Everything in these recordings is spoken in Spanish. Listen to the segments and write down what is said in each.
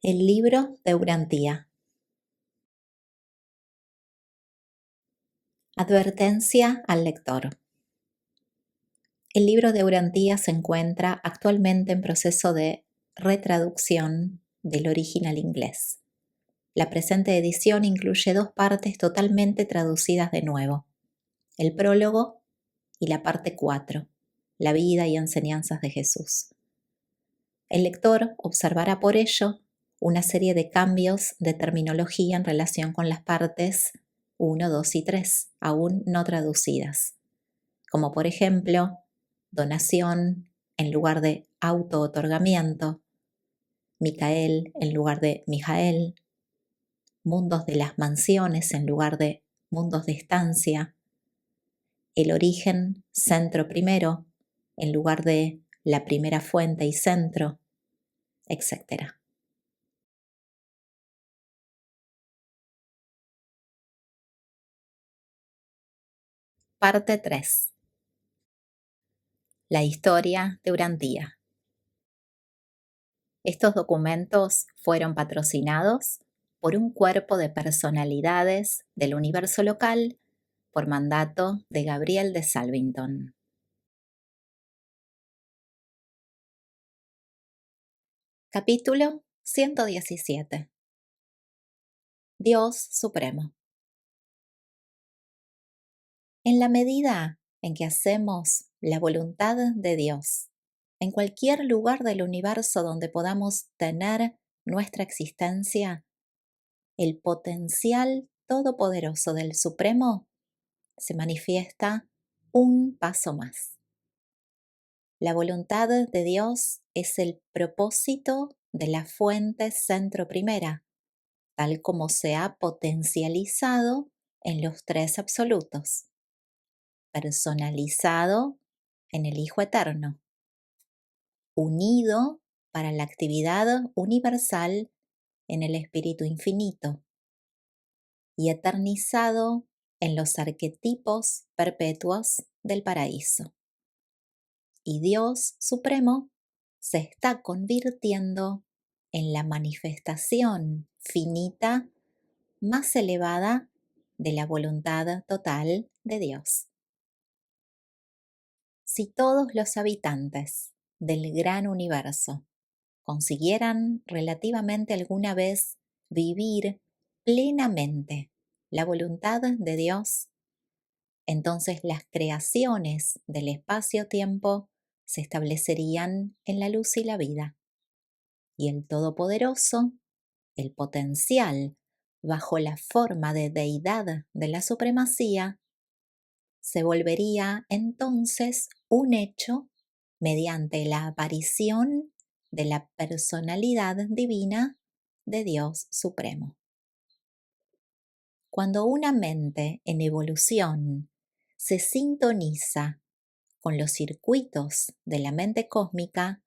El libro de Urantía. Advertencia al lector. El libro de Urantía se encuentra actualmente en proceso de retraducción del original inglés. La presente edición incluye 2 partes totalmente traducidas de nuevo: el prólogo y la parte 4, la vida y enseñanzas de Jesús. El lector observará por ello una serie de cambios de terminología en relación con las partes 1, 2 y 3, aún no traducidas, como por ejemplo, donación en lugar de auto-otorgamiento, Micael en lugar de Mijael, mundos de las mansiones en lugar de mundos de estancia, el origen centro primero en lugar de la primera fuente y centro, etc. Parte 3. La historia de Urantía. Estos documentos fueron patrocinados por un cuerpo de personalidades del universo local por mandato de Gabriel de Salvington. Capítulo 117. Dios Supremo. En la medida en que hacemos la voluntad de Dios, en cualquier lugar del universo donde podamos tener nuestra existencia, el potencial todopoderoso del Supremo se manifiesta un paso más. La voluntad de Dios es el propósito de la fuente centro primera, tal como se ha potencializado en los 3 absolutos, personalizado en el Hijo Eterno, unido para la actividad universal en el Espíritu Infinito y eternizado en los arquetipos perpetuos del paraíso. Y Dios Supremo se está convirtiendo en la manifestación finita más elevada de la voluntad total de Dios. Si todos los habitantes del gran universo consiguieran relativamente alguna vez vivir plenamente la voluntad de Dios, entonces las creaciones del espacio-tiempo se establecerían en la luz y la vida. Y el Todopoderoso, el potencial, bajo la forma de deidad de la supremacía, se volvería entonces un hecho mediante la aparición de la personalidad divina de Dios Supremo. Cuando una mente en evolución se sintoniza con los circuitos de la mente cósmica,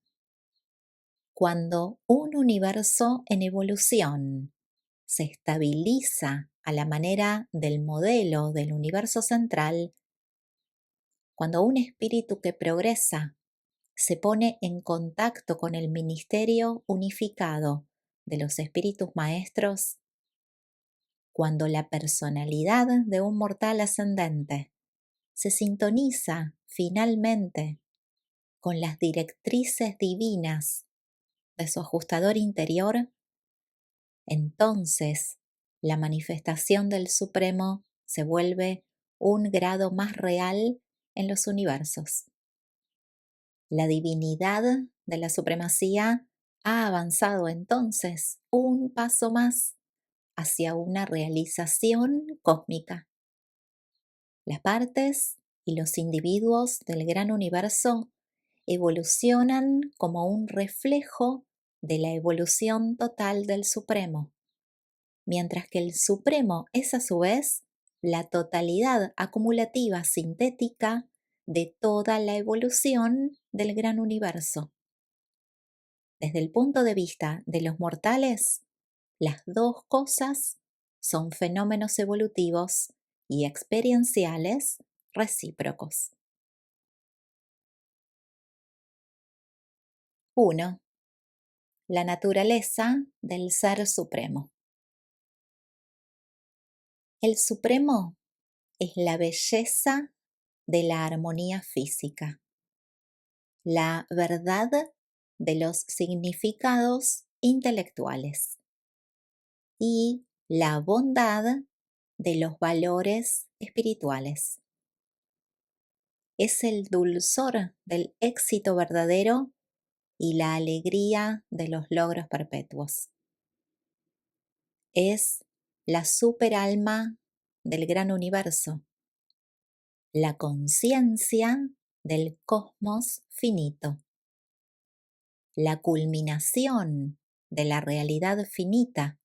cuando un universo en evolución se estabiliza a la manera del modelo del universo central, cuando un espíritu que progresa se pone en contacto con el ministerio unificado de los espíritus maestros, cuando la personalidad de un mortal ascendente se sintoniza finalmente con las directrices divinas de su ajustador interior, entonces la manifestación del Supremo se vuelve un grado más real en los universos. La divinidad de la supremacía ha avanzado entonces un paso más hacia una realización cósmica. Las partes y los individuos del gran universo evolucionan como un reflejo de la evolución total del Supremo, mientras que el Supremo es a su vez la totalidad acumulativa sintética de toda la evolución del gran universo. Desde el punto de vista de los mortales, las 2 cosas son fenómenos evolutivos y experienciales recíprocos. 1. la naturaleza del Ser Supremo. El Supremo es la belleza de la armonía física, la verdad de los significados intelectuales y la bondad de los valores espirituales. Es el dulzor del éxito verdadero y la alegría de los logros perpetuos. Es la superalma del gran universo, la conciencia del cosmos finito, la culminación de la realidad finita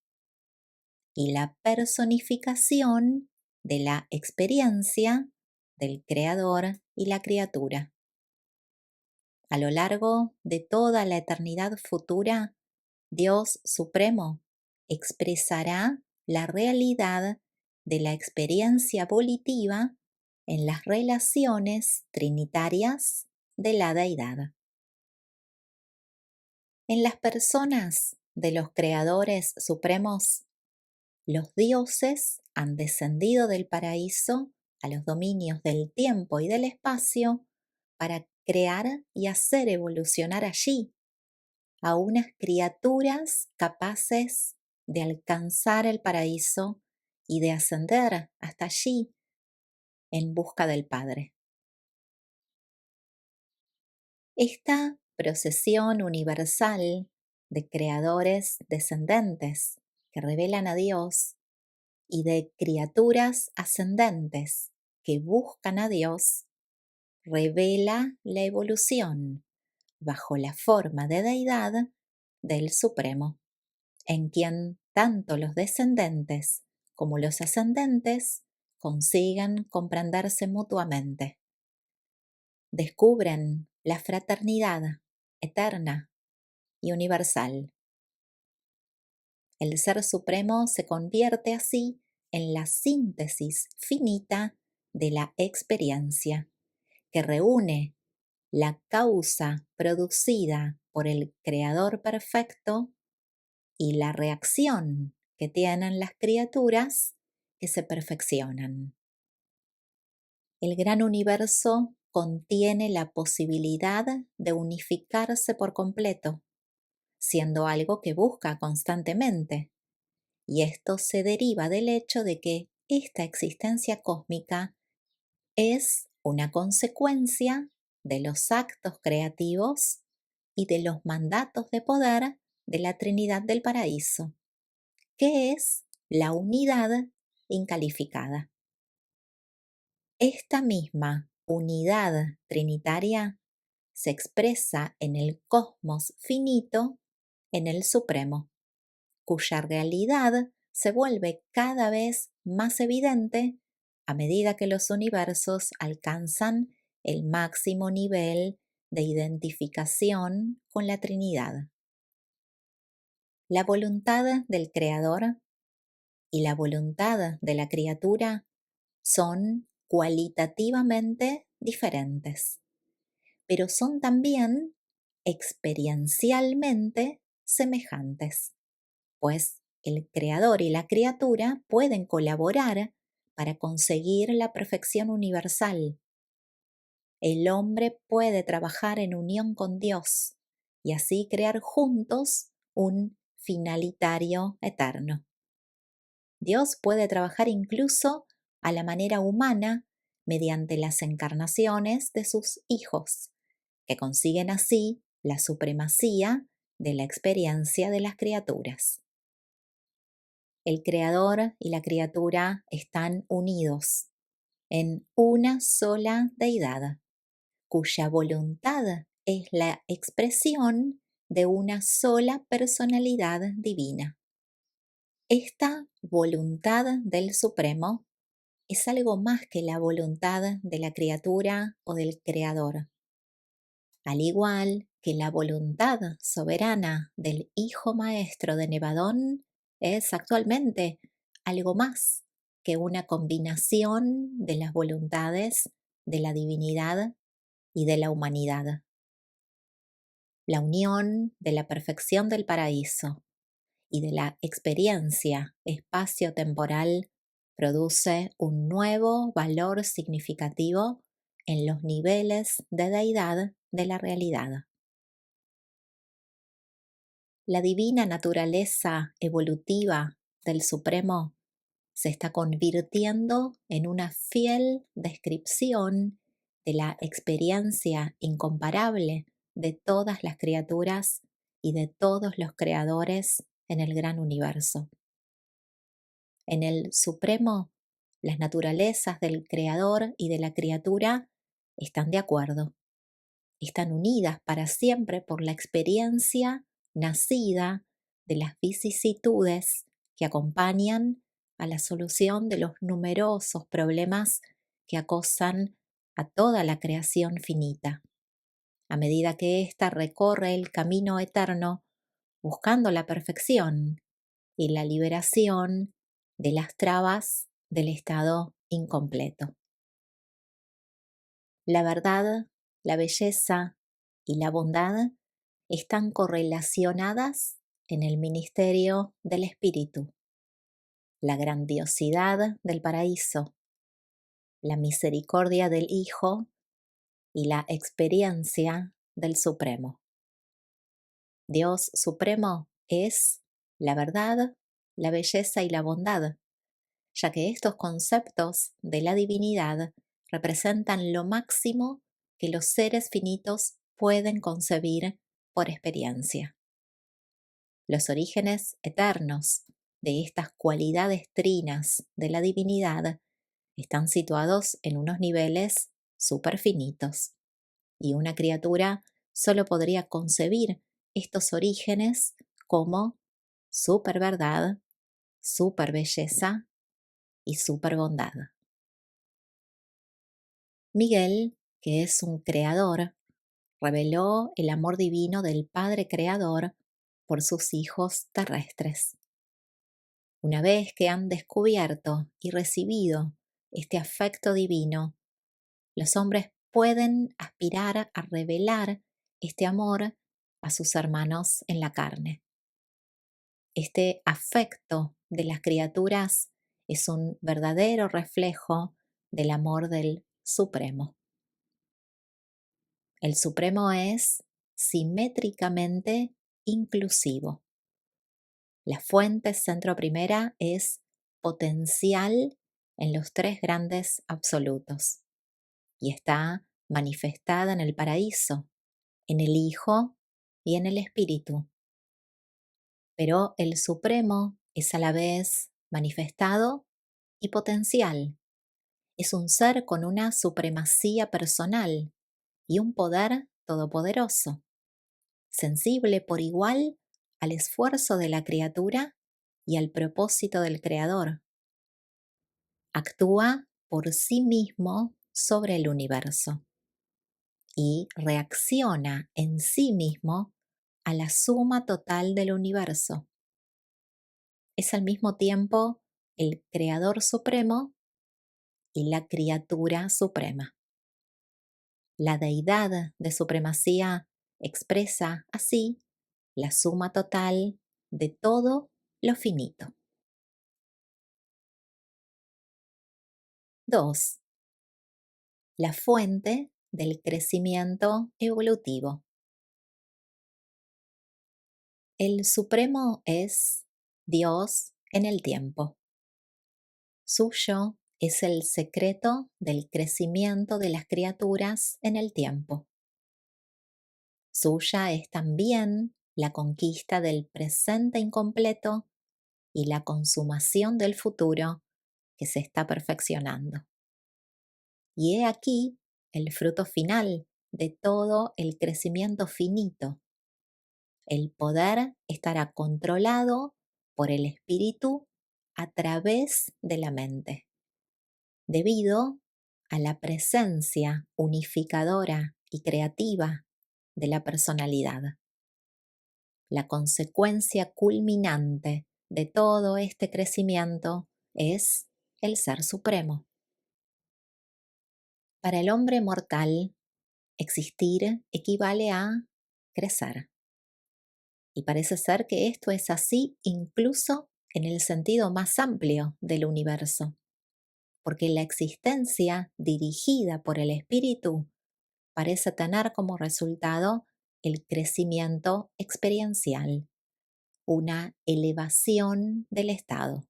y la personificación de la experiencia del creador y la criatura. A lo largo de toda la eternidad futura, Dios Supremo expresará la realidad de la experiencia volitiva en las relaciones trinitarias de la deidad. En las personas de los creadores supremos, los dioses han descendido del paraíso a los dominios del tiempo y del espacio para crear y hacer evolucionar allí a unas criaturas capaces de alcanzar el paraíso y de ascender hasta allí en busca del Padre. Esta procesión universal de creadores descendentes que revelan a Dios y de criaturas ascendentes que buscan a Dios revela la evolución bajo la forma de deidad del Supremo, en quien tanto los descendentes como los ascendentes consigan comprenderse mutuamente. Descubren la fraternidad eterna y universal. El Ser Supremo se convierte así en la síntesis finita de la experiencia, que reúne la causa producida por el Creador perfecto y la reacción que tienen las criaturas que se perfeccionan. El gran universo contiene la posibilidad de unificarse por completo, siendo algo que busca constantemente, y esto se deriva del hecho de que esta existencia cósmica es una consecuencia de los actos creativos y de los mandatos de poder de la Trinidad del Paraíso, que es la unidad incalificada. Esta misma unidad trinitaria se expresa en el cosmos finito, en el Supremo, cuya realidad se vuelve cada vez más evidente a medida que los universos alcanzan el máximo nivel de identificación con la Trinidad. La voluntad del Creador y la voluntad de la criatura son cualitativamente diferentes, pero son también experiencialmente semejantes, pues el creador y la criatura pueden colaborar para conseguir la perfección universal. El hombre puede trabajar en unión con Dios y así crear juntos un finalitario eterno. Dios puede trabajar incluso a la manera humana mediante las encarnaciones de sus hijos, que consiguen así la supremacía de la experiencia de las criaturas. El Creador y la criatura están unidos en una sola deidad, cuya voluntad es la expresión de una sola personalidad divina. Esta voluntad del Supremo es algo más que la voluntad de la criatura o del Creador. Al igual que la voluntad soberana del Hijo Maestro de Nevadón es actualmente algo más que una combinación de las voluntades de la divinidad y de la humanidad. La unión de la perfección del paraíso y de la experiencia espacio-temporal produce un nuevo valor significativo en los niveles de deidad de la realidad. La divina naturaleza evolutiva del Supremo se está convirtiendo en una fiel descripción de la experiencia incomparable de todas las criaturas y de todos los creadores en el gran universo. En el Supremo, las naturalezas del creador y de la criatura están de acuerdo, están unidas para siempre por la experiencia nacida de las vicisitudes que acompañan a la solución de los numerosos problemas que acosan a toda la creación finita, a medida que ésta recorre el camino eterno buscando la perfección y la liberación de las trabas del estado incompleto. La verdad, la belleza y la bondad están correlacionadas en el ministerio del Espíritu, la grandiosidad del paraíso, la misericordia del Hijo y la experiencia del Supremo. Dios Supremo es la verdad, la belleza y la bondad, ya que estos conceptos de la divinidad representan lo máximo que los seres finitos pueden concebir por experiencia. Los orígenes eternos de estas cualidades trinas de la divinidad están situados en unos niveles superfinitos, y una criatura solo podría concebir estos orígenes como superverdad, superbelleza y superbondad. Miguel, que es un creador, reveló el amor divino del Padre Creador por sus hijos terrestres. Una vez que han descubierto y recibido este afecto divino, los hombres pueden aspirar a revelar este amor a sus hermanos en la carne. Este afecto de las criaturas es un verdadero reflejo del amor del Supremo. El Supremo es simétricamente inclusivo. La fuente centro primera es potencial en los tres grandes absolutos y está manifestada en el paraíso, en el Hijo y en el Espíritu. Pero el Supremo es a la vez manifestado y potencial. Es un ser con una supremacía personal y un poder todopoderoso, sensible por igual al esfuerzo de la criatura y al propósito del Creador. Actúa por sí mismo sobre el universo y reacciona en sí mismo a la suma total del universo. Es al mismo tiempo el Creador Supremo y la criatura suprema. La deidad de supremacía expresa así la suma total de todo lo finito. 2. La fuente del crecimiento evolutivo. El Supremo es Dios en el tiempo. Suyo es el secreto del crecimiento de las criaturas en el tiempo. Suya es también la conquista del presente incompleto y la consumación del futuro que se está perfeccionando. Y he aquí el fruto final de todo el crecimiento finito. El poder estará controlado por el espíritu a través de la mente, debido a la presencia unificadora y creativa de la personalidad. La consecuencia culminante de todo este crecimiento es el Ser Supremo. Para el hombre mortal, existir equivale a crecer. Y parece ser que esto es así incluso en el sentido más amplio del universo, porque la existencia dirigida por el espíritu parece tener como resultado el crecimiento experiencial, una elevación del estado.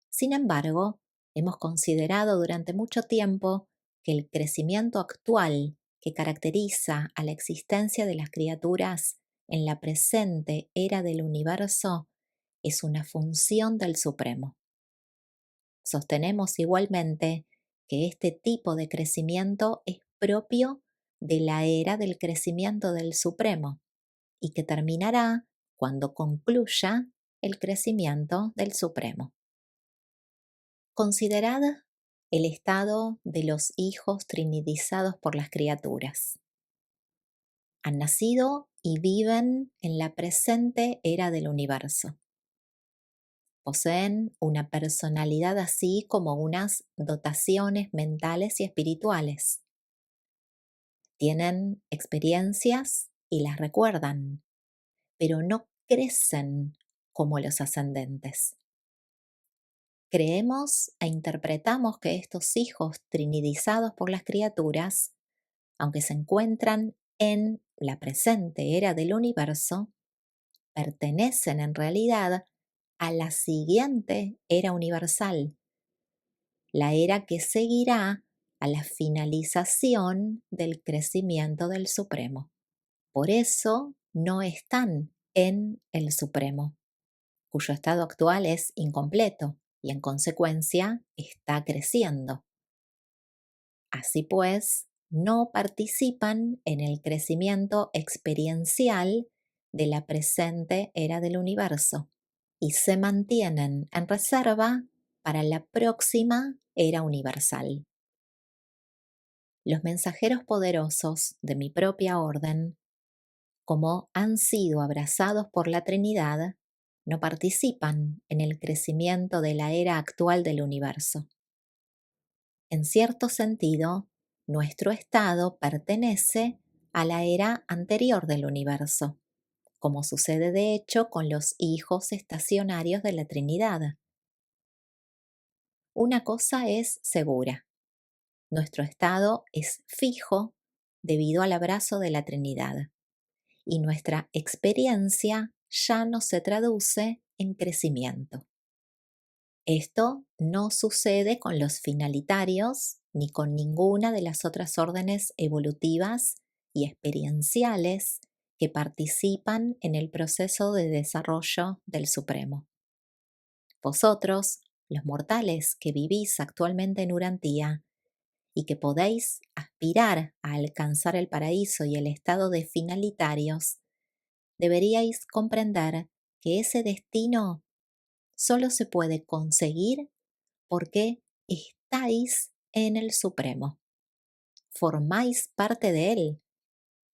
Sin embargo, hemos considerado durante mucho tiempo que el crecimiento actual que caracteriza a la existencia de las criaturas en la presente era del universo es una función del Supremo. Sostenemos igualmente que este tipo de crecimiento es propio de la era del crecimiento del Supremo y que terminará cuando concluya el crecimiento del Supremo. Considerad el estado de los hijos trinidizados por las criaturas. Han nacido y viven en la presente era del universo. Poseen una personalidad así como unas dotaciones mentales y espirituales. Tienen experiencias y las recuerdan, pero no crecen como los ascendentes. Creemos e interpretamos que estos hijos trinidizados por las criaturas, aunque se encuentran en la presente era del universo, pertenecen en realidad a la siguiente era universal, la era que seguirá a la finalización del crecimiento del Supremo. Por eso no están en el Supremo, cuyo estado actual es incompleto y en consecuencia está creciendo. Así pues, no participan en el crecimiento experiencial de la presente era del universo y se mantienen en reserva para la próxima era universal. Los mensajeros poderosos de mi propia orden, como han sido abrazados por la Trinidad, no participan en el crecimiento de la era actual del universo. En cierto sentido, nuestro estado pertenece a la era anterior del universo, como sucede de hecho con los hijos estacionarios de la Trinidad. Una cosa es segura: nuestro estado es fijo debido al abrazo de la Trinidad, y nuestra experiencia ya no se traduce en crecimiento. Esto no sucede con los finalitarios ni con ninguna de las otras órdenes evolutivas y experienciales que participan en el proceso de desarrollo del Supremo. Vosotros, los mortales que vivís actualmente en Urantía y que podéis aspirar a alcanzar el paraíso y el estado de finalitarios, deberíais comprender que ese destino solo se puede conseguir porque estáis en el Supremo, formáis parte de él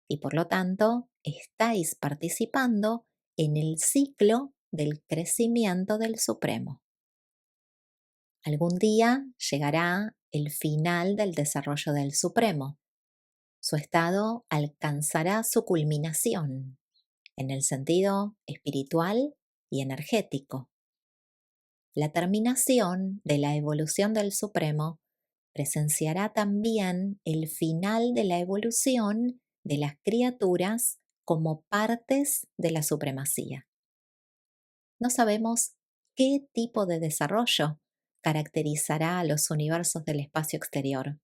y por lo tanto estáis participando en el ciclo del crecimiento del Supremo. Algún día llegará el final del desarrollo del Supremo. Su estado alcanzará su culminación en el sentido espiritual y energético. La terminación de la evolución del Supremo presenciará también el final de la evolución de las criaturas como partes de la supremacía. No sabemos qué tipo de desarrollo caracterizará a los universos del espacio exterior,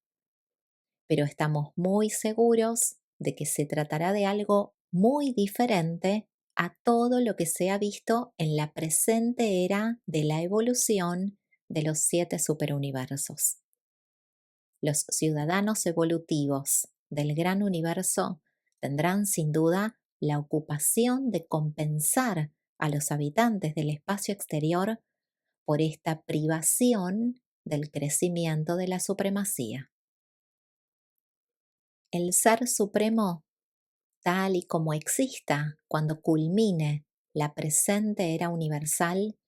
pero estamos muy seguros de que se tratará de algo muy diferente a todo lo que se ha visto en la presente era de la evolución de los 7 superuniversos. Los ciudadanos evolutivos del gran universo tendrán sin duda la ocupación de compensar a los habitantes del espacio exterior por esta privación del crecimiento de la supremacía. El Ser Supremo, tal y como exista cuando culmine la presente era universal,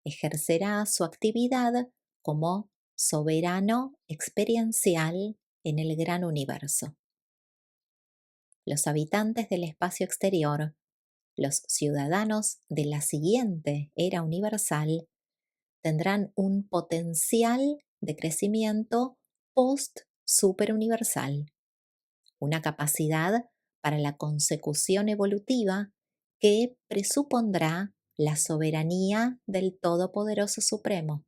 ejercerá su actividad como soberano experiencial en el gran universo. los habitantes del espacio exterior, los ciudadanos de la siguiente era universal, tendrán un potencial de crecimiento post-superuniversal, una capacidad para la consecución evolutiva que presupondrá la soberanía del Todopoderoso Supremo,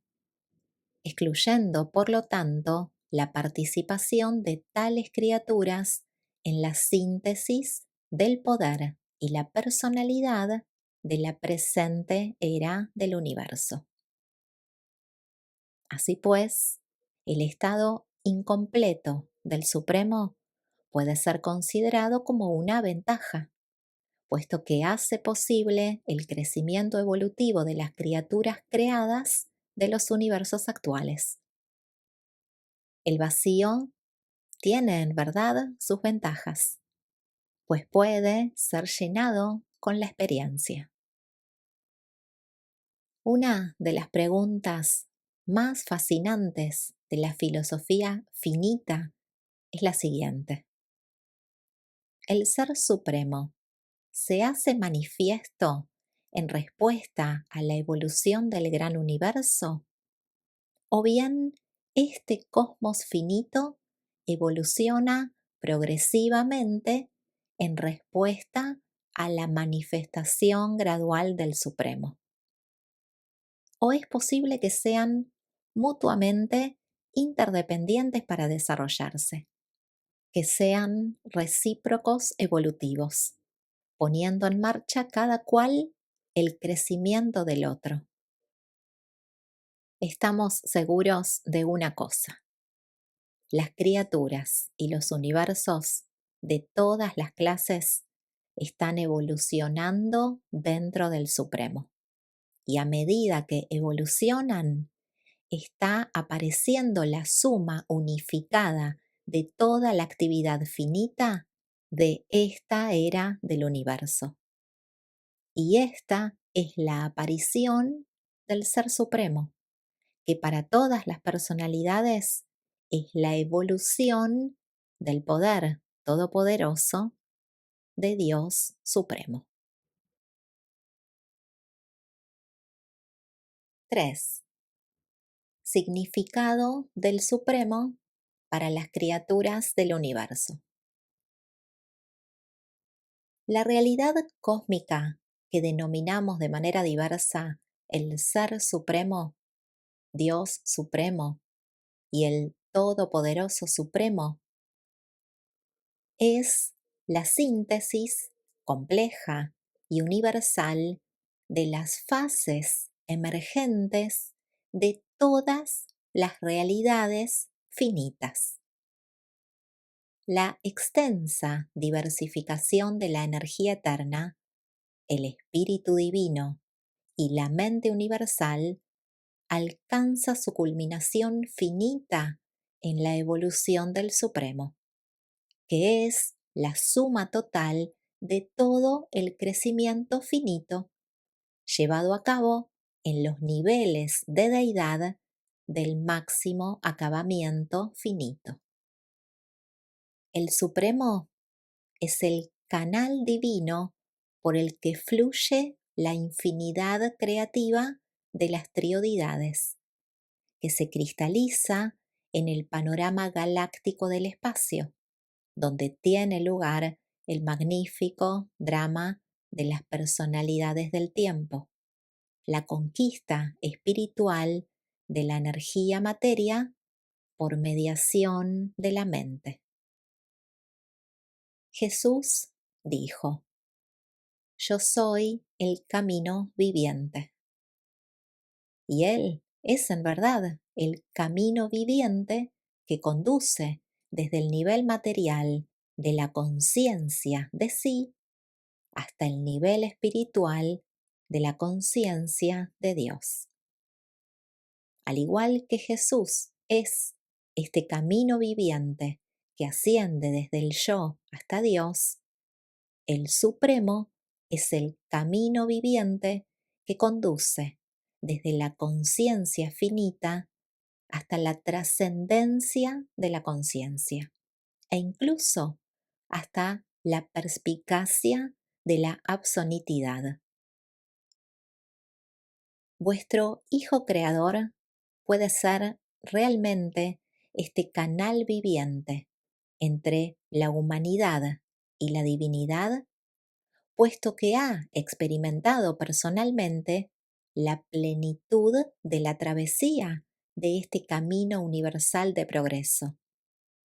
excluyendo, por lo tanto, la participación de tales criaturas en la síntesis del poder y la personalidad de la presente era del universo. Así pues, el estado incompleto del Supremo puede ser considerado como una ventaja, puesto que hace posible el crecimiento evolutivo de las criaturas creadas de los universos actuales. El vacío tiene en verdad sus ventajas, pues puede ser llenado con la experiencia. Una de las preguntas más fascinantes de la filosofía finita es la siguiente. ¿El Ser Supremo se hace manifiesto en respuesta a la evolución del gran universo? ¿O bien este cosmos finito evoluciona progresivamente en respuesta a la manifestación gradual del Supremo? ¿O es posible que sean mutuamente interdependientes para desarrollarse, que sean recíprocos evolutivos, poniendo en marcha cada cual el crecimiento del otro? Estamos seguros de una cosa: las criaturas y los universos de todas las clases están evolucionando dentro del Supremo. Y a medida que evolucionan, está apareciendo la suma unificada de toda la actividad finita de esta era del universo. Y esta es la aparición del Ser Supremo, que para todas las personalidades es la evolución del poder todopoderoso de Dios Supremo. 3. Significado del Supremo para las criaturas del universo. La realidad cósmica que denominamos de manera diversa el Ser Supremo, Dios Supremo y el Todopoderoso Supremo es la síntesis compleja y universal de las fases emergentes de todas las realidades finitas. La extensa diversificación de la energía eterna, el espíritu divino y la mente universal alcanza su culminación finita en la evolución del Supremo, que es la suma total de todo el crecimiento finito llevado a cabo en los niveles de deidad del máximo acabamiento finito. El Supremo es el canal divino por el que fluye la infinidad creativa de las triodidades, que se cristaliza en el panorama galáctico del espacio, donde tiene lugar el magnífico drama de las personalidades del tiempo, la conquista espiritual de la energía materia por mediación de la mente. Jesús dijo: Yo soy el camino viviente. Y Él es en verdad el camino viviente que conduce desde el nivel material de la conciencia de sí hasta el nivel espiritual de la conciencia de Dios. Al igual que Jesús es este camino viviente que asciende desde el yo hasta Dios, el Supremo es el camino viviente que conduce desde la conciencia finita hasta la trascendencia de la conciencia e incluso hasta la perspicacia de la absolutidad. Vuestro Hijo Creador puede ser realmente este canal viviente entre la humanidad y la divinidad, puesto que ha experimentado personalmente la plenitud de la travesía de este camino universal de progreso,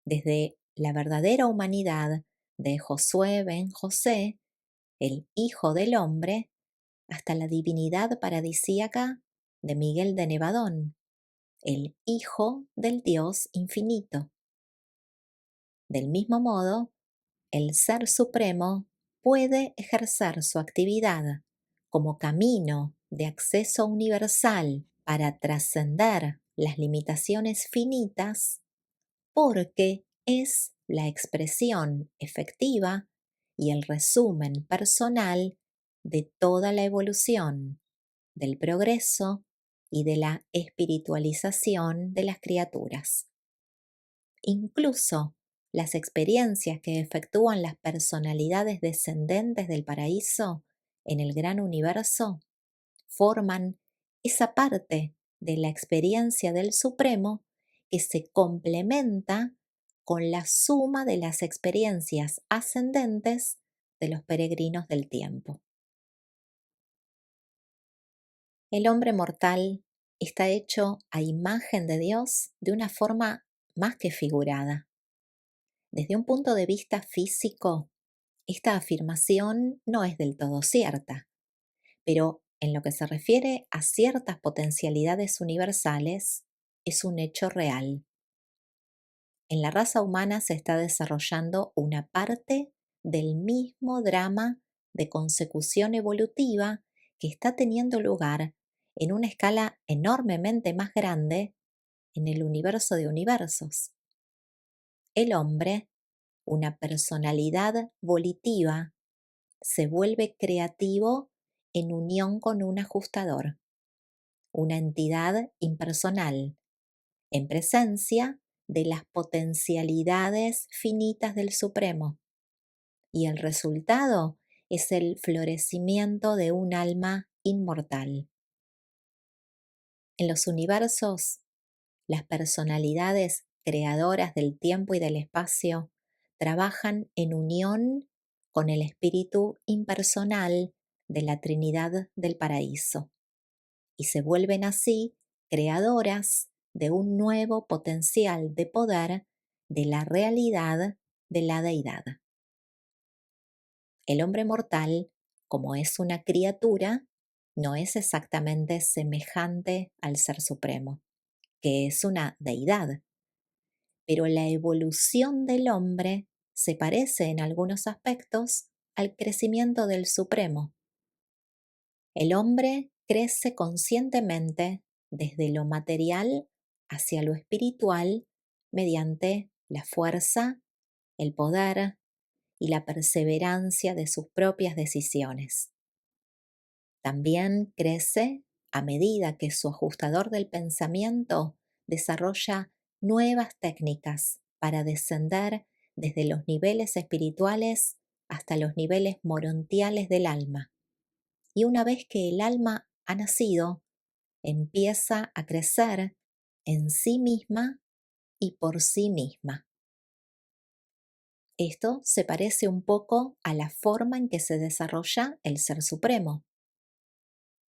desde la verdadera humanidad de Josué ben José, el Hijo del Hombre, hasta la divinidad paradisíaca de Miguel de Nevadón, el Hijo del Dios infinito. Del mismo modo, el Ser Supremo puede ejercer su actividad como camino de acceso universal para trascender las limitaciones finitas, porque es la expresión efectiva y el resumen personal de toda la evolución, del progreso y de la espiritualización de las criaturas. Incluso las experiencias que efectúan las personalidades descendentes del paraíso en el gran universo forman esa parte de la experiencia del Supremo que se complementa con la suma de las experiencias ascendentes de los peregrinos del tiempo. El hombre mortal está hecho a imagen de Dios de una forma más que figurada. Desde un punto de vista físico, esta afirmación no es del todo cierta, pero en lo que se refiere a ciertas potencialidades universales, es un hecho real. En la raza humana se está desarrollando una parte del mismo drama de consecución evolutiva que está teniendo lugar en una escala enormemente más grande en el universo de universos. El hombre, una personalidad volitiva, se vuelve creativo en unión con un ajustador, una entidad impersonal, en presencia de las potencialidades finitas del Supremo, y el resultado es el florecimiento de un alma inmortal. En los universos, las personalidades creadoras del tiempo y del espacio trabajan en unión con el espíritu impersonal de la Trinidad del Paraíso y se vuelven así creadoras de un nuevo potencial de poder de la realidad de la deidad. El hombre mortal, como es una criatura, no es exactamente semejante al Ser Supremo, que es una deidad, pero la evolución del hombre se parece en algunos aspectos al crecimiento del Supremo. El hombre crece conscientemente desde lo material hacia lo espiritual mediante la fuerza, el poder y la perseverancia de sus propias decisiones. También crece a medida que su ajustador del pensamiento desarrolla nuevas técnicas para descender desde los niveles espirituales hasta los niveles morontiales del alma. Y una vez que el alma ha nacido, empieza a crecer en sí misma y por sí misma. Esto se parece un poco a la forma en que se desarrolla el Ser Supremo.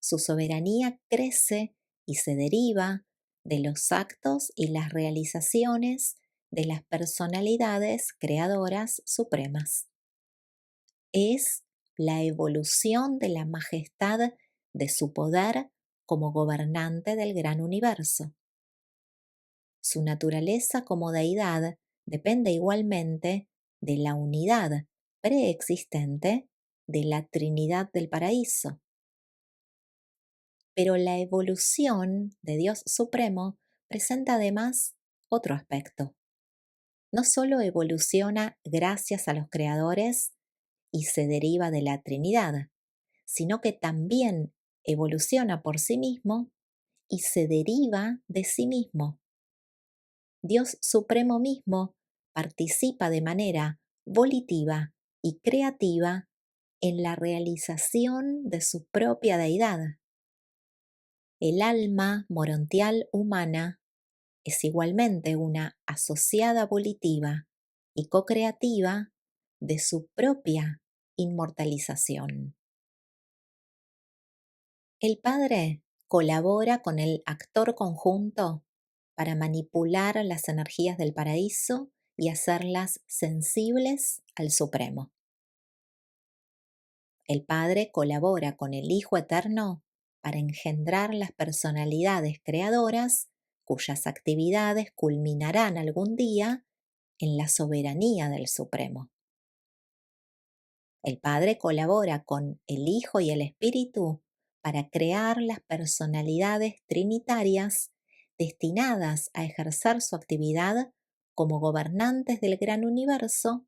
Su soberanía crece y se deriva de los actos y las realizaciones de las personalidades creadoras supremas. Es la evolución de la majestad de su poder como gobernante del gran universo. Su naturaleza como deidad depende igualmente de la unidad preexistente de la Trinidad del Paraíso. Pero la evolución de Dios Supremo presenta además otro aspecto. No solo evoluciona gracias a los creadores y se deriva de la Trinidad, sino que también evoluciona por sí mismo y se deriva de sí mismo. Dios Supremo mismo participa de manera volitiva y creativa en la realización de su propia deidad. El alma morontial humana es igualmente una asociada volitiva y co-creativa de su propia inmortalización. El padre colabora con el actor conjunto para manipular las energías del paraíso y hacerlas sensibles al Supremo. El Padre colabora con el Hijo Eterno para engendrar las personalidades creadoras cuyas actividades culminarán algún día en la soberanía del Supremo. El Padre colabora con el Hijo y el Espíritu para crear las personalidades trinitarias destinadas a ejercer su actividad como gobernantes del gran universo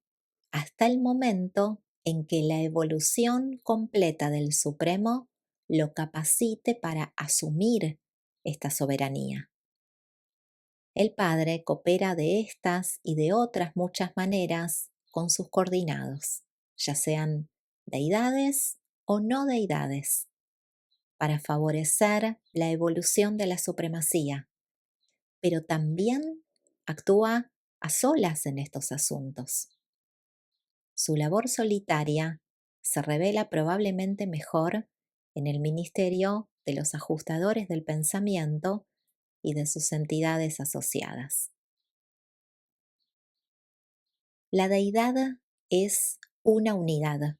hasta el momento en que la evolución completa del Supremo lo capacite para asumir esta soberanía. El Padre coopera de estas y de otras muchas maneras con sus coordinados, ya sean deidades o no deidades, para favorecer la evolución de la supremacía, pero también actúa a solas en estos asuntos. Su labor solitaria se revela probablemente mejor en el ministerio de los ajustadores del pensamiento y de sus entidades asociadas. La deidad es una unidad,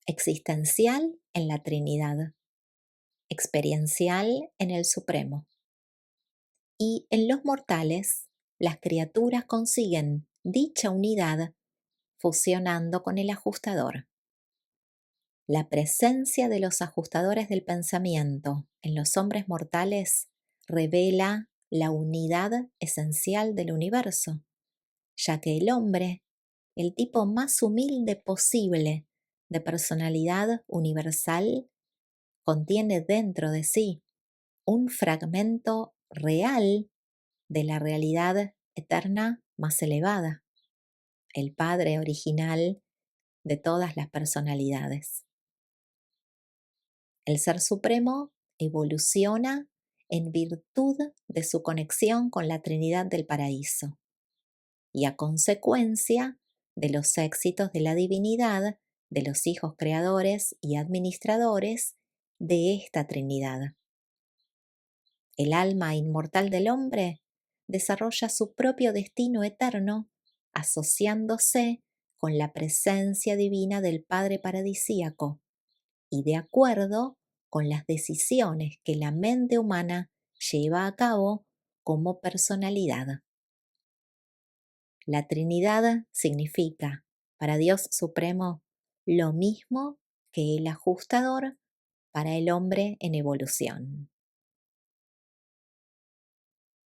existencial en la Trinidad, experiencial en el Supremo. Y en los mortales, las criaturas consiguen dicha unidad fusionando con el ajustador. La presencia de los ajustadores del pensamiento en los hombres mortales revela la unidad esencial del universo, ya que el hombre, el tipo más humilde posible de personalidad universal, contiene dentro de sí un fragmento real de la realidad eterna más elevada, el Padre original de todas las personalidades. El Ser Supremo evoluciona en virtud de su conexión con la Trinidad del Paraíso y a consecuencia de los éxitos de la divinidad de los hijos creadores y administradores de esta Trinidad. El alma inmortal del hombre desarrolla su propio destino eterno asociándose con la presencia divina del Padre Paradisíaco y de acuerdo con las decisiones que la mente humana lleva a cabo como personalidad. La Trinidad significa, para Dios Supremo, lo mismo que el ajustador para el hombre en evolución.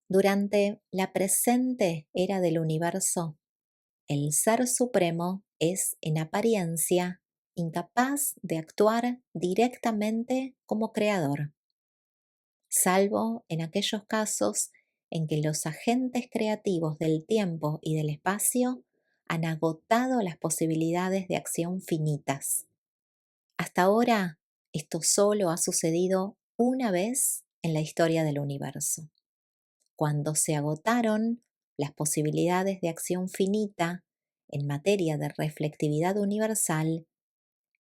Durante la presente era del universo, el Ser Supremo es, en apariencia, incapaz de actuar directamente como creador, salvo en aquellos casos en que los agentes creativos del tiempo y del espacio han agotado las posibilidades de acción finitas. Hasta ahora, esto solo ha sucedido una vez en la historia del universo, cuando se agotaron las posibilidades de acción finita en materia de reflectividad universal.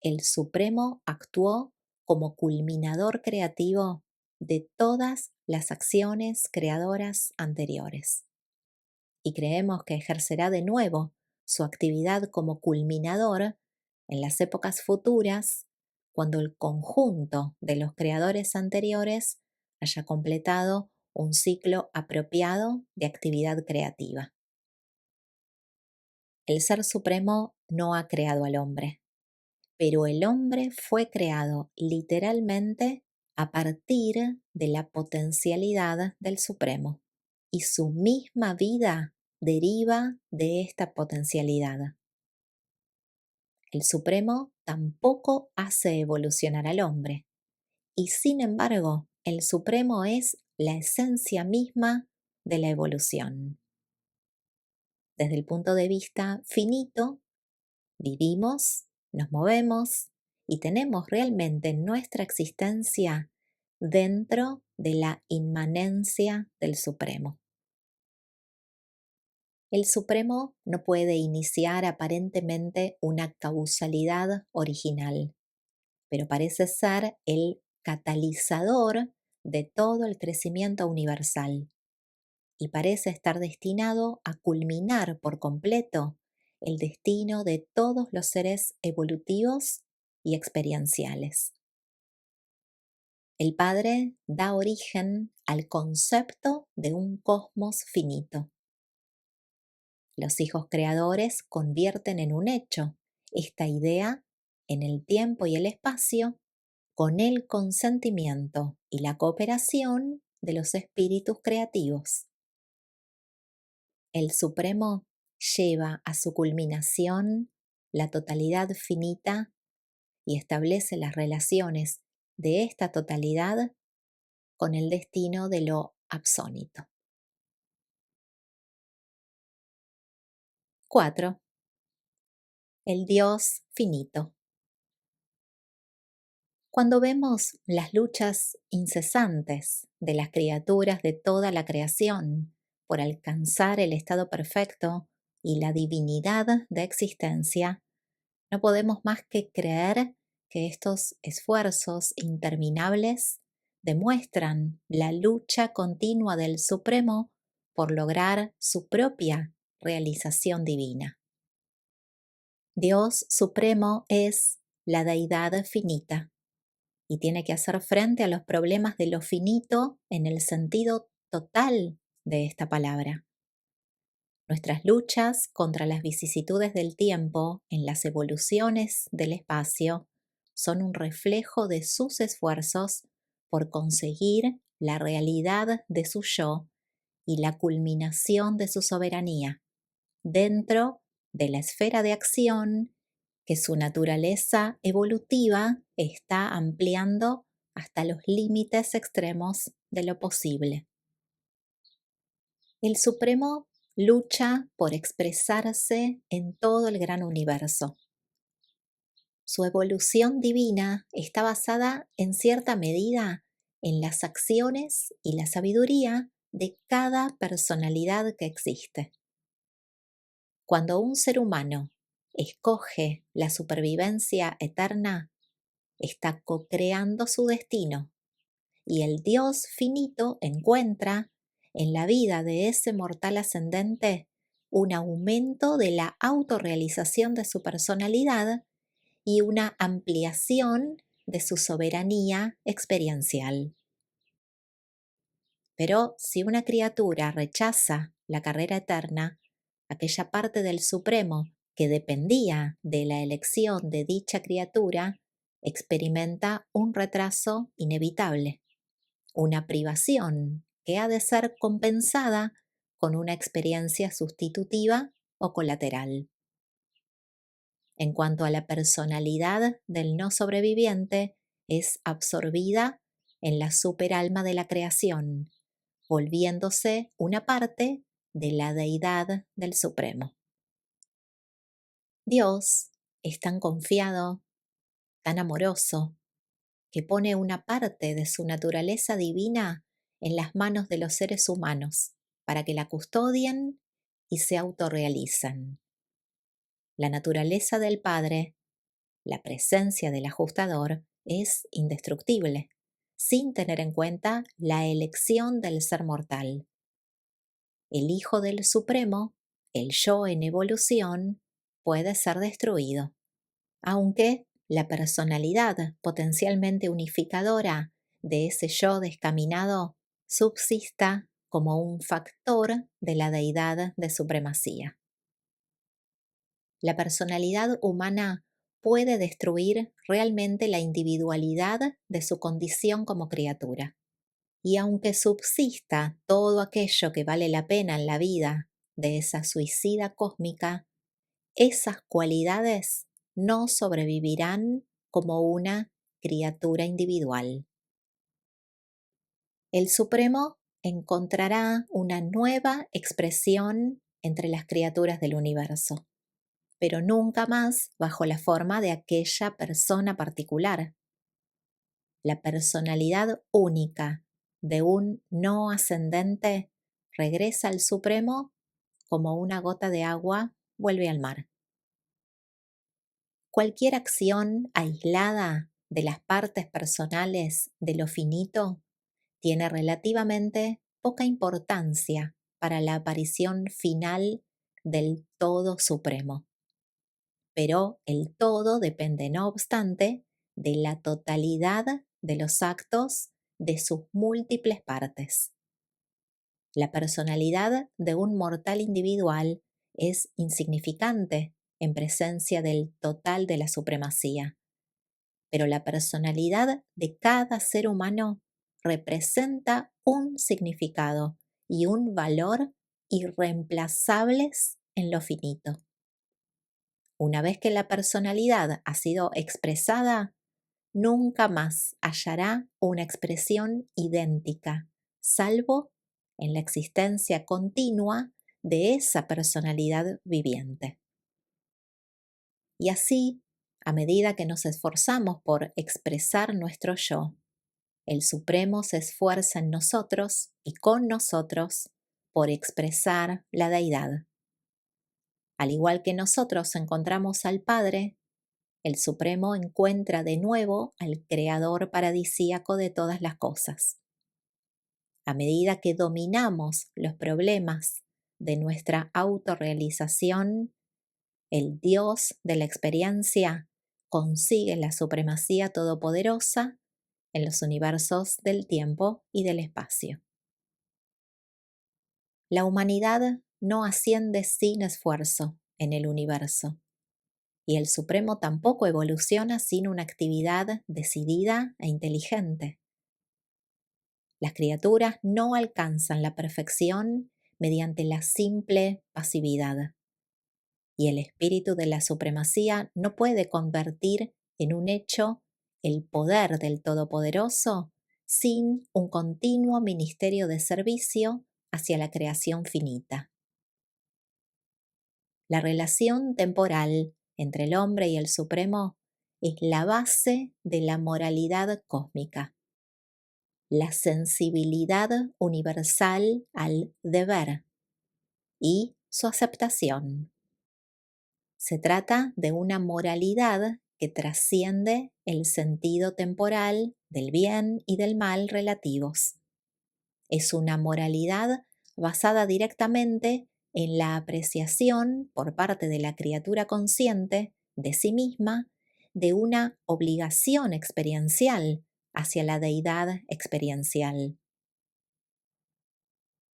El Supremo actuó como culminador creativo de todas las acciones creadoras anteriores. Y creemos que ejercerá de nuevo su actividad como culminador en las épocas futuras, cuando el conjunto de los creadores anteriores haya completado un ciclo apropiado de actividad creativa. El Ser Supremo no ha creado al hombre, pero el hombre fue creado literalmente a partir de la potencialidad del Supremo, y su misma vida deriva de esta potencialidad. El Supremo tampoco hace evolucionar al hombre, y sin embargo, el Supremo es la esencia misma de la evolución. Desde el punto de vista finito, Vivimos, nos movemos y tenemos realmente nuestra existencia dentro de la inmanencia del Supremo. El Supremo no puede iniciar aparentemente una causalidad original, pero parece ser el catalizador de todo el crecimiento universal y parece estar destinado a culminar por completo el destino de todos los seres evolutivos y experienciales. El Padre da origen al concepto de un cosmos finito. Los hijos creadores convierten en un hecho esta idea en el tiempo y el espacio con el consentimiento y la cooperación de los espíritus creativos. El Supremo lleva a su culminación la totalidad finita y establece las relaciones de esta totalidad con el destino de lo absónito. 4. El Dios finito. Cuando vemos las luchas incesantes de las criaturas de toda la creación por alcanzar el estado perfecto y la divinidad de existencia, no podemos más que creer que estos esfuerzos interminables demuestran la lucha continua del Supremo por lograr su propia realización divina. Dios Supremo es la deidad finita y tiene que hacer frente a los problemas de lo finito en el sentido total de esta palabra. Nuestras luchas contra las vicisitudes del tiempo en las evoluciones del espacio son un reflejo de sus esfuerzos por conseguir la realidad de su yo y la culminación de su soberanía dentro de la esfera de acción que su naturaleza evolutiva está ampliando hasta los límites extremos de lo posible. El Supremo lucha por expresarse en todo el gran universo. Su evolución divina está basada en cierta medida en las acciones y la sabiduría de cada personalidad que existe. Cuando un ser humano escoge la supervivencia eterna, está co-creando su destino y el Dios finito encuentra en la vida de ese mortal ascendente un aumento de la autorrealización de su personalidad y una ampliación de su soberanía experiencial. Pero si una criatura rechaza la carrera eterna, aquella parte del Supremo que dependía de la elección de dicha criatura experimenta un retraso inevitable, una privación que ha de ser compensada con una experiencia sustitutiva o colateral. En cuanto a la personalidad del no sobreviviente, es absorbida en la superalma de la creación, volviéndose una parte de la deidad del Supremo. Dios es tan confiado, tan amoroso, que pone una parte de su naturaleza divina en las manos de los seres humanos para que la custodien y se autorrealicen. La naturaleza del Padre, la presencia del ajustador, es indestructible, sin tener en cuenta la elección del ser mortal. El Hijo del Supremo, el yo en evolución, puede ser destruido, aunque la personalidad potencialmente unificadora de ese yo descaminado subsista como un factor de la deidad de supremacía. La personalidad humana puede destruir realmente la individualidad de su condición como criatura. Y aunque subsista todo aquello que vale la pena en la vida de esa suicida cósmica, esas cualidades no sobrevivirán como una criatura individual. El Supremo encontrará una nueva expresión entre las criaturas del universo, pero nunca más bajo la forma de aquella persona particular. La personalidad única de un no ascendente regresa al Supremo como una gota de agua vuelve al mar. Cualquier acción aislada de las partes personales de lo finito tiene relativamente poca importancia para la aparición final del Todo Supremo. Pero el todo depende, no obstante, de la totalidad de los actos de sus múltiples partes. La personalidad de un mortal individual es insignificante en presencia del total de la supremacía, pero la personalidad de cada ser humano representa un significado y un valor irreemplazables en lo finito. Una vez que la personalidad ha sido expresada, nunca más hallará una expresión idéntica, salvo en la existencia continua de esa personalidad viviente. Y así, a medida que nos esforzamos por expresar nuestro yo, el Supremo se esfuerza en nosotros y con nosotros por expresar la deidad. Al igual que nosotros encontramos al Padre, el Supremo encuentra de nuevo al Creador paradisíaco de todas las cosas. A medida que dominamos los problemas de nuestra autorrealización, el Dios de la experiencia consigue la supremacía todopoderosa en los universos del tiempo y del espacio. La humanidad no asciende sin esfuerzo en el universo, y el Supremo tampoco evoluciona sin una actividad decidida e inteligente. Las criaturas no alcanzan la perfección mediante la simple pasividad, y el espíritu de la supremacía no puede convertir en un hecho el poder del Todopoderoso sin un continuo ministerio de servicio hacia la creación finita. La relación temporal entre el hombre y el Supremo es la base de la moralidad cósmica, la sensibilidad universal al deber y su aceptación. Se trata de una moralidad que trasciende el sentido temporal del bien y del mal relativos. Es una moralidad basada directamente en la apreciación por parte de la criatura consciente de sí misma de una obligación experiencial hacia la deidad experiencial.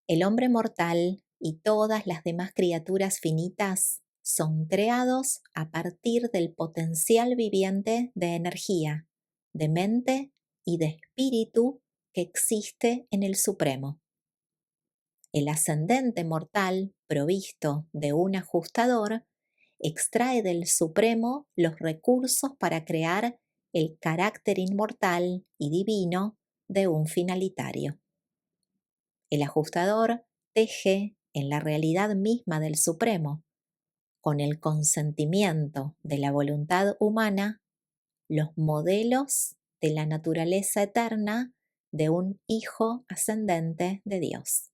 El hombre mortal y todas las demás criaturas finitas son creados a partir del potencial viviente de energía, de mente y de espíritu que existe en el Supremo. El ascendente mortal, provisto de un ajustador, extrae del Supremo los recursos para crear el carácter inmortal y divino de un finalitario. El ajustador teje en la realidad misma del Supremo, con el consentimiento de la voluntad humana, los modelos de la naturaleza eterna de un Hijo ascendente de Dios.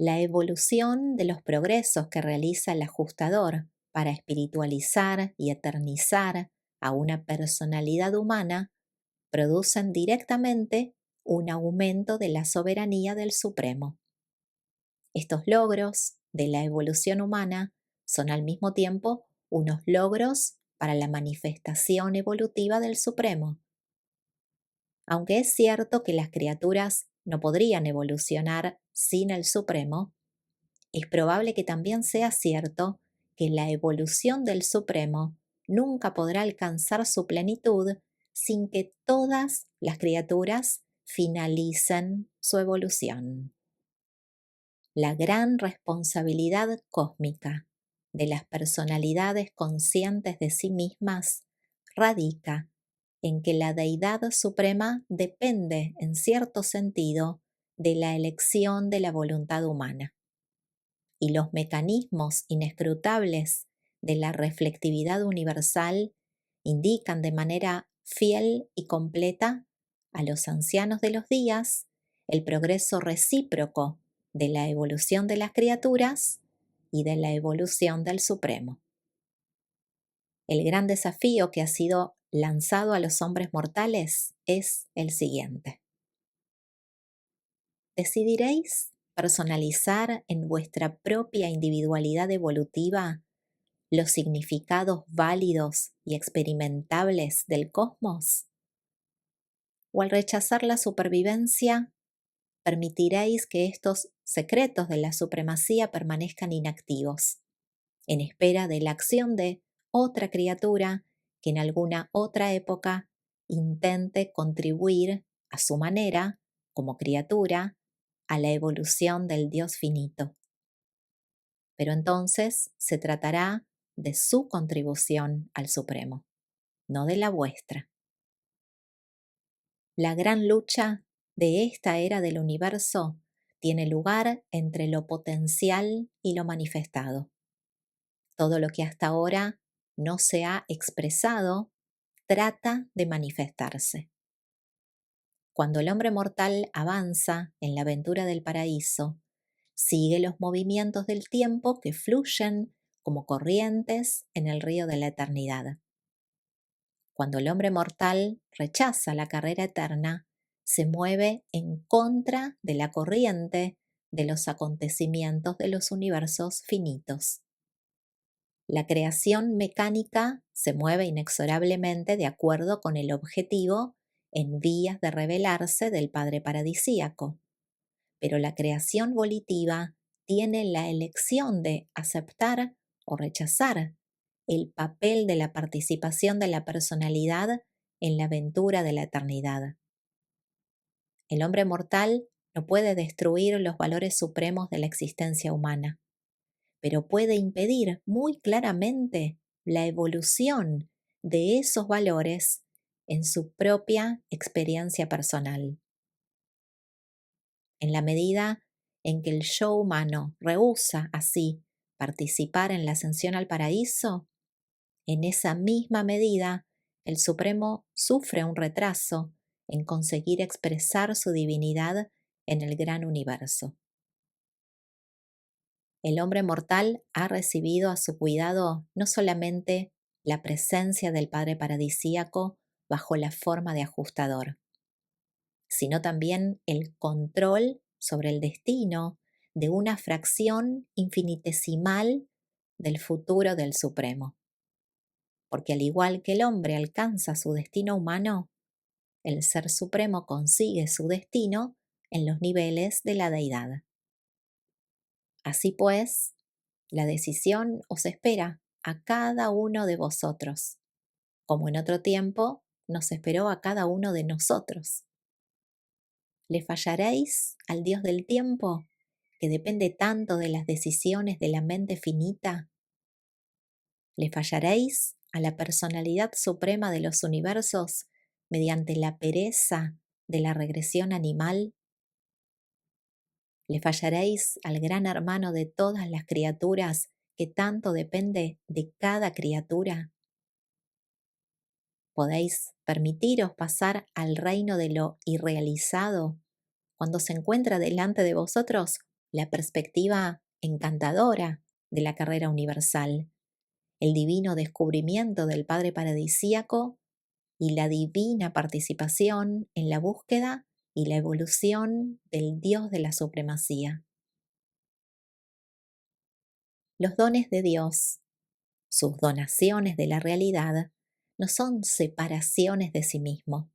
La evolución de los progresos que realiza el ajustador para espiritualizar y eternizar a una personalidad humana producen directamente un aumento de la soberanía del Supremo. Estos logros de la evolución humana son al mismo tiempo unos logros para la manifestación evolutiva del Supremo. Aunque es cierto que las criaturas no podrían evolucionar sin el Supremo, es probable que también sea cierto que la evolución del Supremo nunca podrá alcanzar su plenitud sin que todas las criaturas finalicen su evolución. La gran responsabilidad cósmica de las personalidades conscientes de sí mismas radica en que la deidad suprema depende, en cierto sentido, de la elección de la voluntad humana. y los mecanismos inescrutables de la reflectividad universal indican de manera fiel y completa a los ancianos de los días el progreso recíproco de la evolución de las criaturas y de la evolución del Supremo. El gran desafío que ha sido lanzado a los hombres mortales es el siguiente. ¿Decidiréis personalizar en vuestra propia individualidad evolutiva los significados válidos y experimentables del cosmos? ¿O al rechazar la supervivencia, permitiréis que estos secretos de la supremacía permanezcan inactivos, en espera de la acción de otra criatura que en alguna otra época intente contribuir a su manera, como criatura, a la evolución del Dios finito? Pero entonces se tratará de su contribución al Supremo, no de la vuestra. La gran lucha de esta era del universo tiene lugar entre lo potencial y lo manifestado. Todo lo que hasta ahora no se ha expresado trata de manifestarse. Cuando el hombre mortal avanza en la aventura del paraíso, sigue los movimientos del tiempo que fluyen como corrientes en el río de la eternidad. Cuando el hombre mortal rechaza la carrera eterna, se mueve en contra de la corriente de los acontecimientos de los universos finitos. La creación mecánica se mueve inexorablemente de acuerdo con el objetivo en vías de revelarse del Padre Paradisíaco, pero la creación volitiva tiene la elección de aceptar o rechazar el papel de la participación de la personalidad en la aventura de la eternidad. El hombre mortal no puede destruir los valores supremos de la existencia humana, pero puede impedir muy claramente la evolución de esos valores en su propia experiencia personal. En la medida en que el yo humano rehúsa así participar en la ascensión al paraíso, en esa misma medida el Supremo sufre un retraso en conseguir expresar su divinidad en el gran universo. El hombre mortal ha recibido a su cuidado no solamente la presencia del Padre Paradisíaco bajo la forma de ajustador, sino también el control sobre el destino de una fracción infinitesimal del futuro del Supremo. Porque al igual que el hombre alcanza su destino humano, el Ser Supremo consigue su destino en los niveles de la deidad. Así pues, la decisión os espera a cada uno de vosotros, como en otro tiempo nos esperó a cada uno de nosotros. ¿Le fallaréis al Dios del tiempo, que depende tanto de las decisiones de la mente finita? ¿Le fallaréis a la personalidad suprema de los universos mediante la pereza de la regresión animal? ¿Le fallaréis al gran hermano de todas las criaturas que tanto depende de cada criatura? ¿Podéis permitiros pasar al reino de lo irrealizado cuando se encuentra delante de vosotros la perspectiva encantadora de la carrera universal, el divino descubrimiento del Padre Paradisíaco y la divina participación en la búsqueda y la evolución del Dios de la supremacía? Los dones de Dios, sus donaciones de la realidad, no son separaciones de sí mismo.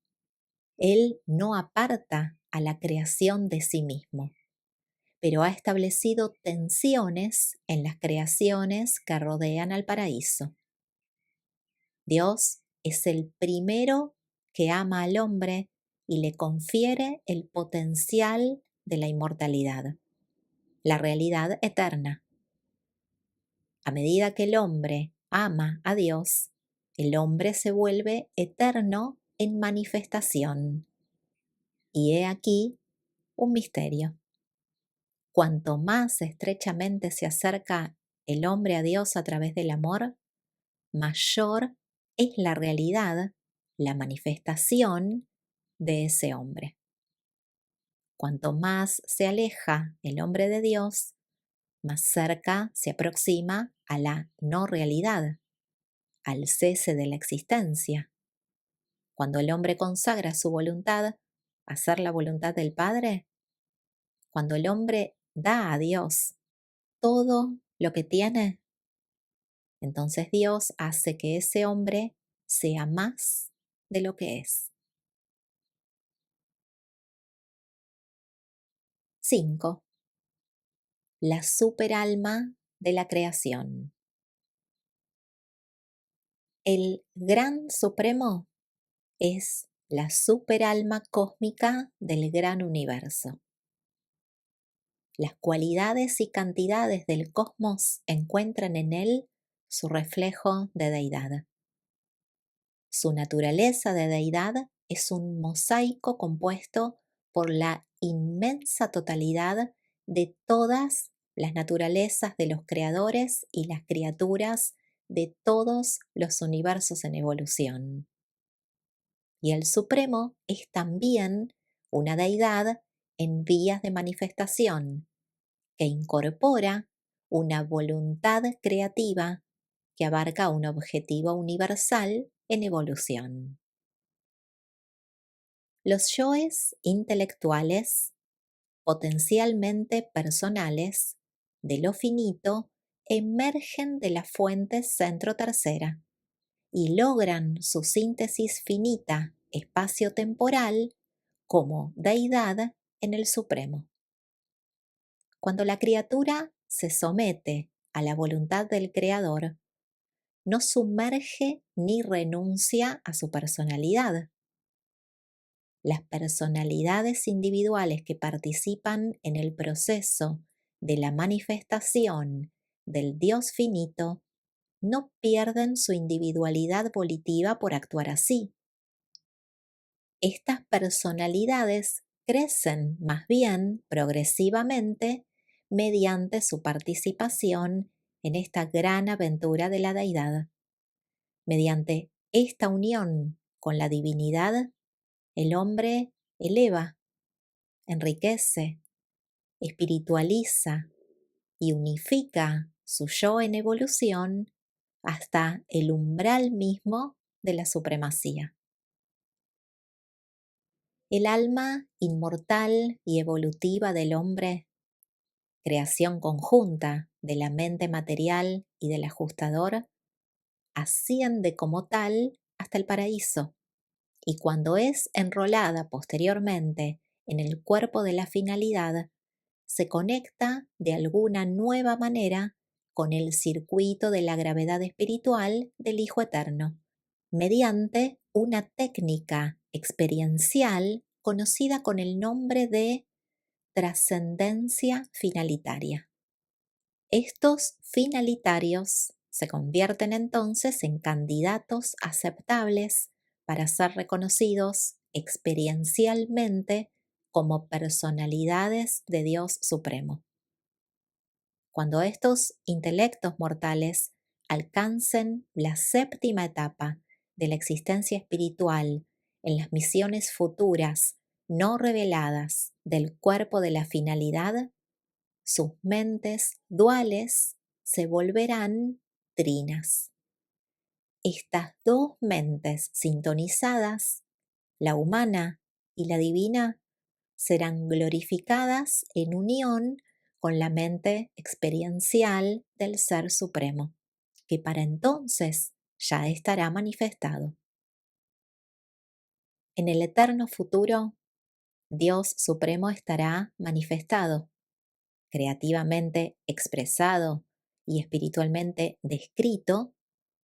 Él no aparta a la creación de sí mismo, pero ha establecido tensiones en las creaciones que rodean al paraíso. Dios es el primero que ama al hombre y le confiere el potencial de la inmortalidad, la realidad eterna. A medida que el hombre ama a Dios, el hombre se vuelve eterno en manifestación. Y he aquí un misterio. Cuanto más estrechamente se acerca el hombre a Dios a través del amor, mayor es la realidad, la manifestación de ese hombre. Cuanto más se aleja el hombre de Dios, más cerca se aproxima a la no realidad, al cese de la existencia. Cuando el hombre consagra su voluntad a hacer la voluntad del Padre, cuando el hombre da a Dios todo lo que tiene, entonces Dios hace que ese hombre sea más de lo que es. 5. La superalma de la creación. El Gran Supremo es la superalma cósmica del gran universo. Las cualidades y cantidades del cosmos encuentran en él su reflejo de deidad. Su naturaleza de deidad es un mosaico compuesto por la inmensa totalidad de todas las naturalezas de los creadores y las criaturas de todos los universos en evolución. Y el Supremo es también una deidad en vías de manifestación que incorpora una voluntad creativa que abarca un objetivo universal en evolución. Los yoes intelectuales, potencialmente personales, de lo finito, emergen de la fuente centro tercera y logran su síntesis finita espacio-temporal como deidad en el Supremo. Cuando la criatura se somete a la voluntad del Creador, no sumerge ni renuncia a su personalidad. Las personalidades individuales que participan en el proceso de la manifestación del Dios finito no pierden su individualidad volitiva por actuar así. Estas personalidades crecen más bien progresivamente mediante su participación en esta gran aventura de la deidad. Mediante esta unión con la divinidad, el hombre eleva, enriquece, espiritualiza y unifica su yo en evolución hasta el umbral mismo de la supremacía. El alma inmortal y evolutiva del hombre, creación conjunta de la mente material y del ajustador, asciende como tal hasta el paraíso, y cuando es enrolada posteriormente en el cuerpo de la finalidad, se conecta de alguna nueva manera con el circuito de la gravedad espiritual del Hijo Eterno, mediante una técnica experiencial conocida con el nombre de trascendencia finalitaria. Estos finalitarios se convierten entonces en candidatos aceptables para ser reconocidos experiencialmente como personalidades de Dios Supremo. Cuando estos intelectos mortales alcancen la séptima etapa de la existencia espiritual en las misiones futuras no reveladas del cuerpo de la finalidad, sus mentes duales se volverán trinas. Estas dos mentes sintonizadas, la humana y la divina, serán glorificadas en unión con la mente experiencial del Ser Supremo, que para entonces ya estará manifestado. En el eterno futuro, Dios Supremo estará manifestado, creativamente expresado y espiritualmente descrito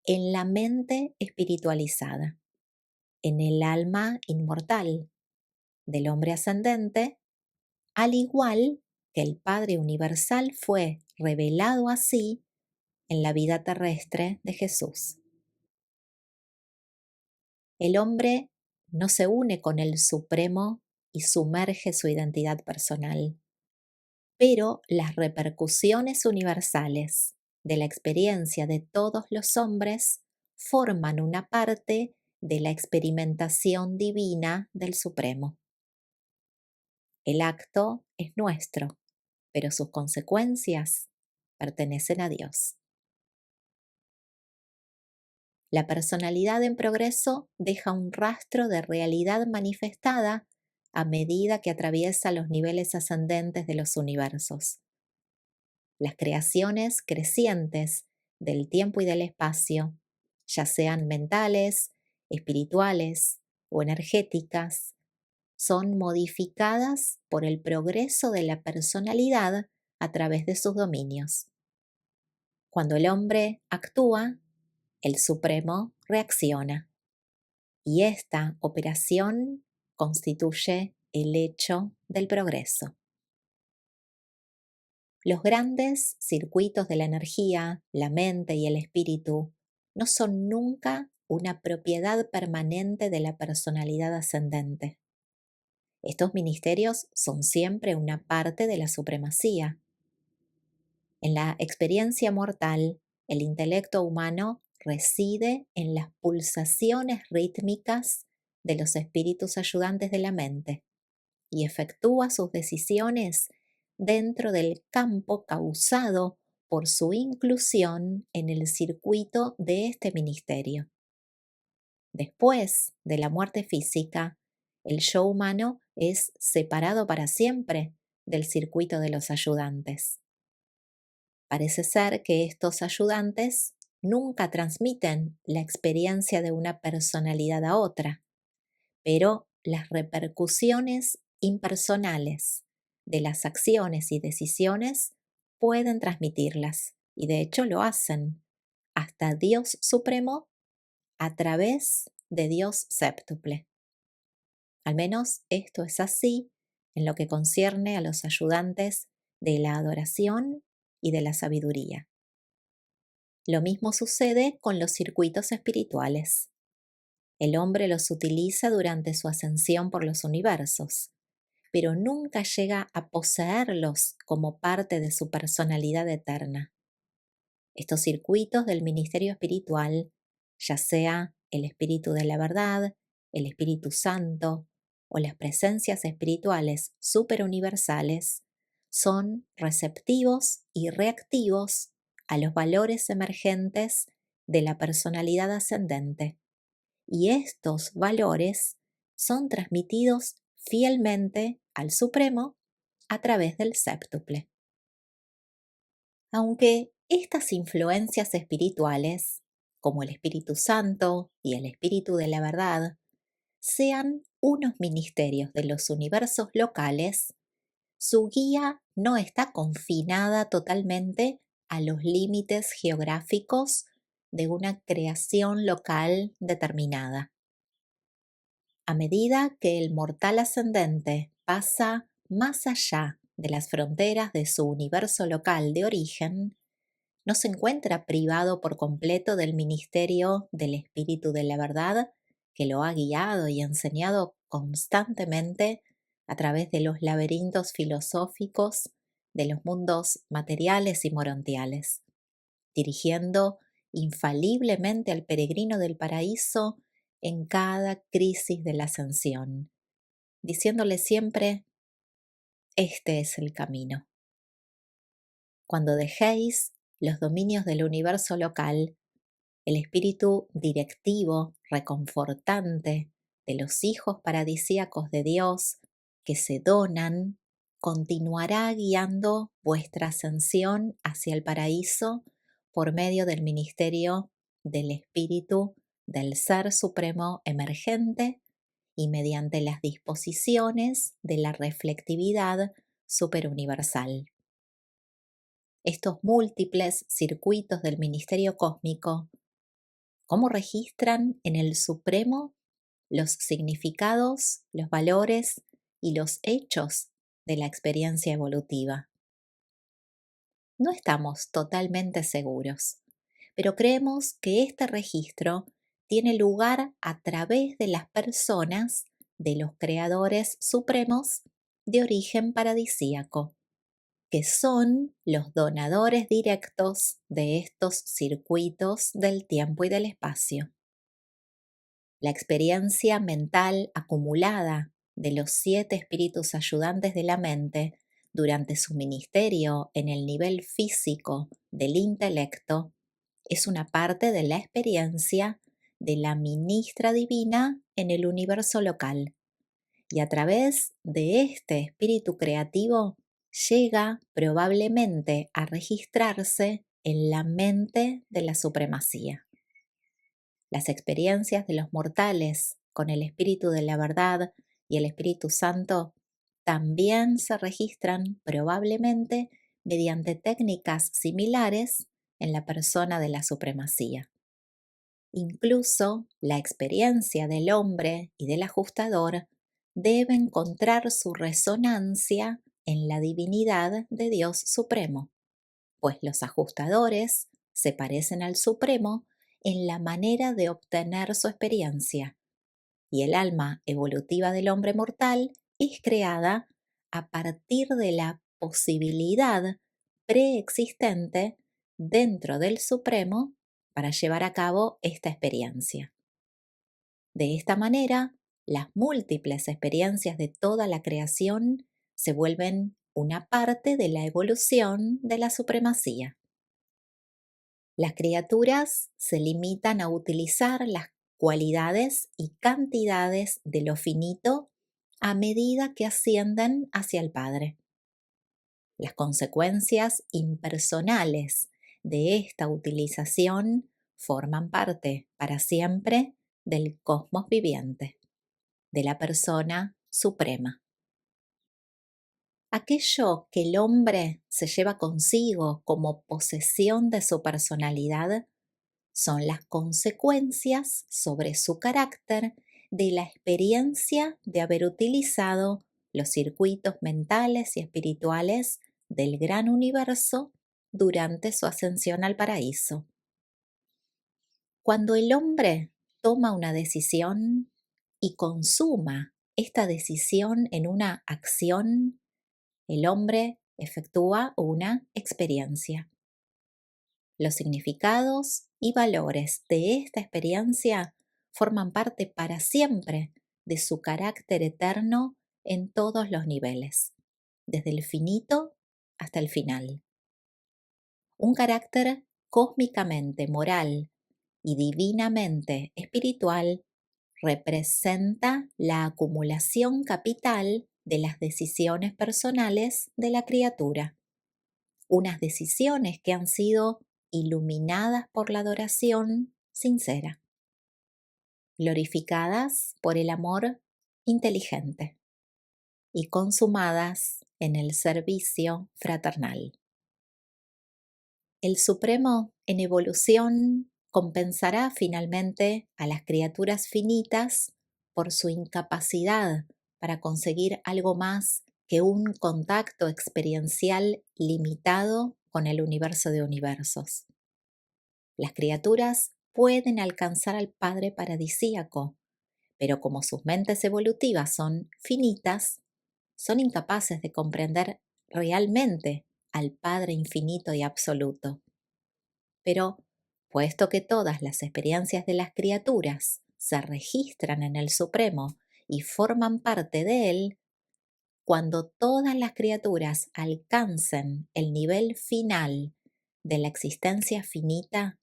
en la mente espiritualizada, en el alma inmortal del hombre ascendente, al igual que el Padre Universal fue revelado así en la vida terrestre de Jesús. El hombre no se une con el Supremo y sumerge su identidad personal. pero las repercusiones universales de la experiencia de todos los hombres forman una parte de la experimentación divina del Supremo. El acto es nuestro, pero sus consecuencias pertenecen a Dios. La personalidad en progreso deja un rastro de realidad manifestada a medida que atraviesa los niveles ascendentes de los universos. Las creaciones crecientes del tiempo y del espacio, ya sean mentales, espirituales o energéticas, son modificadas por el progreso de la personalidad a través de sus dominios. Cuando el hombre actúa, el Supremo reacciona, y esta operación constituye el hecho del progreso. Los grandes circuitos de la energía, la mente y el espíritu no son nunca una propiedad permanente de la personalidad ascendente. Estos ministerios son siempre una parte de la supremacía. En la experiencia mortal, el intelecto humano reside en las pulsaciones rítmicas de los espíritus ayudantes de la mente y efectúa sus decisiones dentro del campo causado por su inclusión en el circuito de este ministerio. Después de la muerte física, el yo humano es separado para siempre del circuito de los ayudantes. Parece ser que estos ayudantes nunca transmiten la experiencia de una personalidad a otra, pero las repercusiones impersonales de las acciones y decisiones pueden transmitirlas, y de hecho lo hacen, hasta Dios Supremo a través de Dios séptuple. Al menos esto es así en lo que concierne a los ayudantes de la adoración y de la sabiduría. Lo mismo sucede con los circuitos espirituales. El hombre los utiliza durante su ascensión por los universos, pero nunca llega a poseerlos como parte de su personalidad eterna. Estos circuitos del ministerio espiritual, ya sea el Espíritu de la Verdad, el Espíritu Santo o las presencias espirituales superuniversales, son receptivos y reactivos a los valores emergentes de la personalidad ascendente, y estos valores son transmitidos fielmente al Supremo a través del séptuple. Aunque estas influencias espirituales, como el Espíritu Santo y el Espíritu de la Verdad, sean unos ministerios de los universos locales, su guía no está confinada totalmente a los límites geográficos de una creación local determinada. A medida que el mortal ascendente pasa más allá de las fronteras de su universo local de origen, no se encuentra privado por completo del ministerio del Espíritu de la Verdad, que lo ha guiado y enseñado constantemente a través de los laberintos filosóficos de los mundos materiales y morontiales, dirigiendo infaliblemente al peregrino del paraíso en cada crisis de la ascensión, diciéndole siempre: este es el camino. Cuando dejéis los dominios del universo local, el espíritu directivo, reconfortante de los hijos paradisíacos de Dios que se donan, continuará guiando vuestra ascensión hacia el paraíso por medio del ministerio del espíritu del Ser Supremo emergente y mediante las disposiciones de la reflectividad superuniversal. Estos múltiples circuitos del ministerio cósmico, ¿cómo registran en el Supremo los significados, los valores y los hechos de la experiencia evolutiva? No estamos totalmente seguros, pero creemos que este registro tiene lugar a través de las personas de los creadores supremos de origen paradisíaco, que son los donadores directos de estos circuitos del tiempo y del espacio. La experiencia mental acumulada de los 7 espíritus ayudantes de la mente durante su ministerio en el nivel físico del intelecto es una parte de la experiencia de la ministra divina en el universo local. Y a través de este espíritu creativo llega probablemente a registrarse en la mente de la supremacía. Las experiencias de los mortales con el Espíritu de la Verdad y el Espíritu Santo también se registran probablemente mediante técnicas similares en la persona de la supremacía. Incluso la experiencia del hombre y del ajustador debe encontrar su resonancia en la divinidad de Dios Supremo, pues los ajustadores se parecen al Supremo en la manera de obtener su experiencia, y el alma evolutiva del hombre mortal es creada a partir de la posibilidad preexistente dentro del Supremo para llevar a cabo esta experiencia. De esta manera, las múltiples experiencias de toda la creación se vuelven una parte de la evolución de la supremacía. Las criaturas se limitan a utilizar las cualidades y cantidades de lo finito a medida que ascienden hacia el Padre. Las consecuencias impersonales de esta utilización forman parte para siempre del cosmos viviente, de la persona suprema. Aquello que el hombre se lleva consigo como posesión de su personalidad son las consecuencias sobre su carácter de la experiencia de haber utilizado los circuitos mentales y espirituales del gran universo durante su ascensión al paraíso. Cuando el hombre toma una decisión y consuma esta decisión en una acción, el hombre efectúa una experiencia. Los significados y valores de esta experiencia forman parte para siempre de su carácter eterno en todos los niveles, desde el finito hasta el final. Un carácter cósmicamente moral y divinamente espiritual representa la acumulación capital de las decisiones personales de la criatura, unas decisiones que han sido iluminadas por la adoración sincera, glorificadas por el amor inteligente y consumadas en el servicio fraternal. El Supremo en evolución compensará finalmente a las criaturas finitas por su incapacidad para conseguir algo más que un contacto experiencial limitado con el universo de universos. Las criaturas pueden alcanzar al Padre paradisíaco, pero como sus mentes evolutivas son finitas, son incapaces de comprender realmente al Padre infinito y absoluto. Pero, puesto que todas las experiencias de las criaturas se registran en el Supremo y forman parte de él, cuando todas las criaturas alcancen el nivel final de la existencia finita,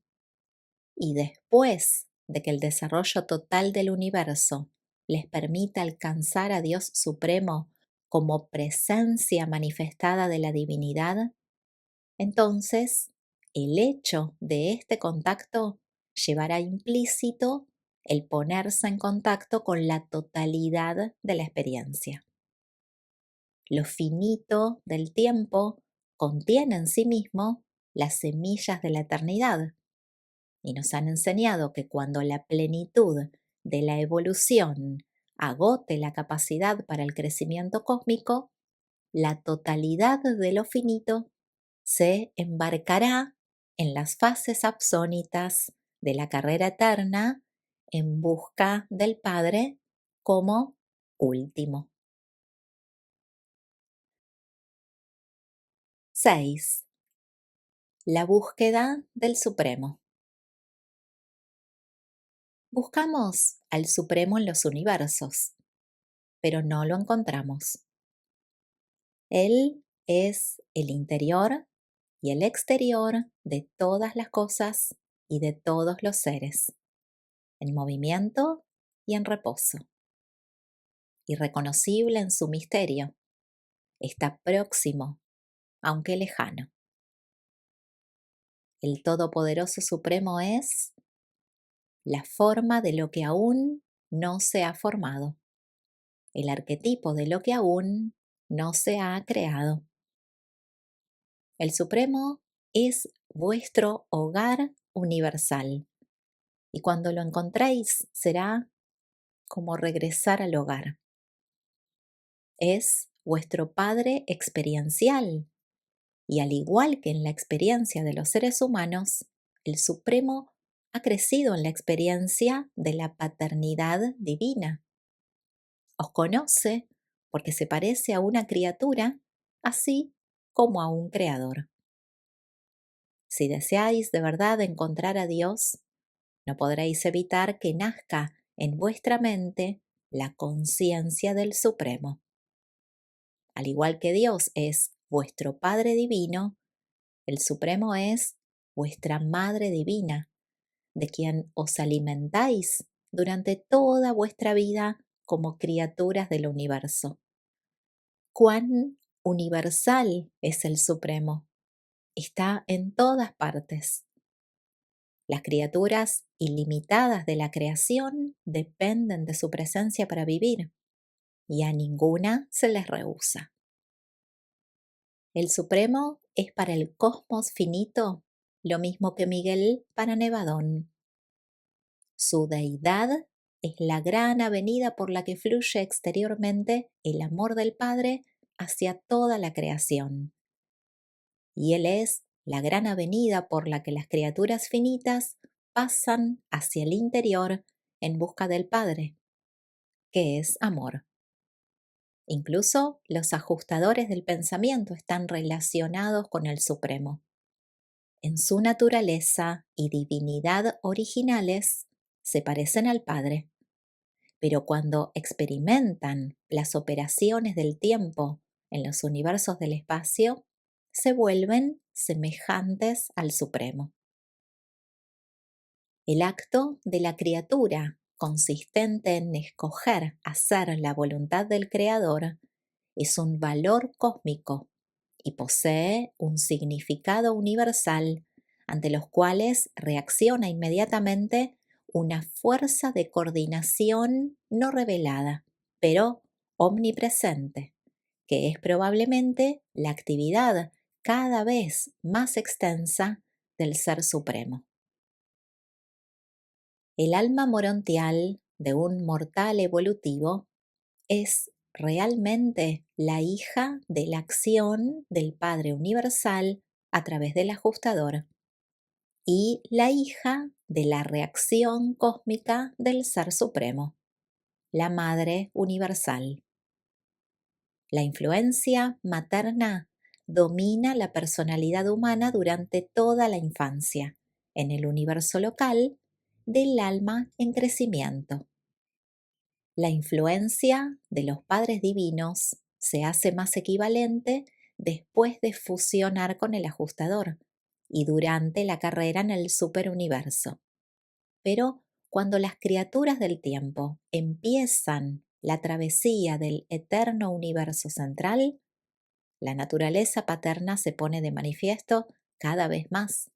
y después de que el desarrollo total del universo les permita alcanzar a Dios Supremo como presencia manifestada de la divinidad, entonces el hecho de este contacto llevará implícito el ponerse en contacto con la totalidad de la experiencia. Lo finito del tiempo contiene en sí mismo las semillas de la eternidad, y nos han enseñado que cuando la plenitud de la evolución agote la capacidad para el crecimiento cósmico, la totalidad de lo finito se embarcará en las fases absónitas de la carrera eterna en busca del Padre como último. 6. La búsqueda del Supremo. Buscamos al Supremo en los universos, pero no lo encontramos. Él es el interior y el exterior de todas las cosas y de todos los seres, en movimiento y en reposo. Irreconocible en su misterio, está próximo, aunque lejano. El Todopoderoso Supremo es la forma de lo que aún no se ha formado, el arquetipo de lo que aún no se ha creado. El Supremo es vuestro hogar universal y cuando lo encontréis será como regresar al hogar. Es vuestro Padre experiencial y al igual que en la experiencia de los seres humanos, el Supremo ha crecido en la experiencia de la paternidad divina. Os conoce porque se parece a una criatura, así como a un creador. Si deseáis de verdad encontrar a Dios, no podréis evitar que nazca en vuestra mente la conciencia del Supremo. Al igual que Dios es vuestro Padre Divino, el Supremo es vuestra Madre Divina, de quien os alimentáis durante toda vuestra vida como criaturas del universo. Cuán universal es el Supremo. Está en todas partes. Las criaturas ilimitadas de la creación dependen de su presencia para vivir y a ninguna se les rehúsa. El Supremo es para el cosmos finito lo mismo que Miguel para Nevadón. Su deidad es la gran avenida por la que fluye exteriormente el amor del Padre hacia toda la creación. Y Él es la gran avenida por la que las criaturas finitas pasan hacia el interior en busca del Padre, que es amor. Incluso los ajustadores del pensamiento están relacionados con el Supremo. En su naturaleza y divinidad originales se parecen al Padre, pero cuando experimentan las operaciones del tiempo en los universos del espacio, se vuelven semejantes al Supremo. El acto de la criatura, consistente en escoger hacer la voluntad del Creador, es un valor cósmico y posee un significado universal ante los cuales reacciona inmediatamente una fuerza de coordinación no revelada, pero omnipresente, que es probablemente la actividad cada vez más extensa del Ser Supremo. El alma morontial de un mortal evolutivo es realmente la hija de la acción del Padre Universal a través del ajustador y la hija de la reacción cósmica del Ser Supremo, la Madre Universal. La influencia materna domina la personalidad humana durante toda la infancia, en el universo local del alma en crecimiento. La influencia de los padres divinos se hace más equivalente después de fusionar con el ajustador y durante la carrera en el superuniverso. Pero cuando las criaturas del tiempo empiezan la travesía del eterno universo central, la naturaleza paterna se pone de manifiesto cada vez más,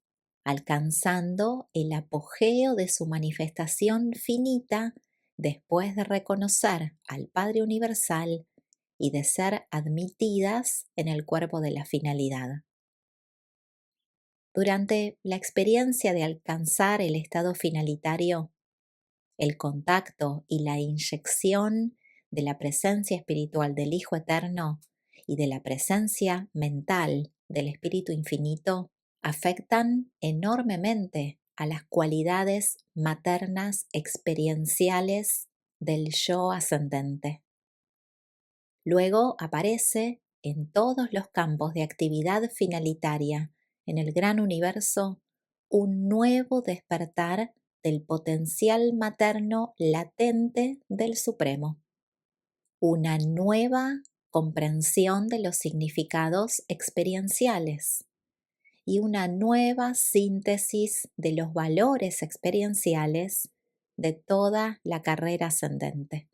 alcanzando el apogeo de su manifestación finita después de reconocer al Padre Universal y de ser admitidas en el cuerpo de la finalidad. Durante la experiencia de alcanzar el estado finalitario, el contacto y la inyección de la presencia espiritual del Hijo Eterno y de la presencia mental del Espíritu Infinito afectan enormemente a las cualidades maternas experienciales del yo ascendente. Luego aparece en todos los campos de actividad finalitaria en el gran universo un nuevo despertar del potencial materno latente del Supremo, una nueva comprensión de los significados experienciales y una nueva síntesis de los valores experienciales de toda la carrera ascendente.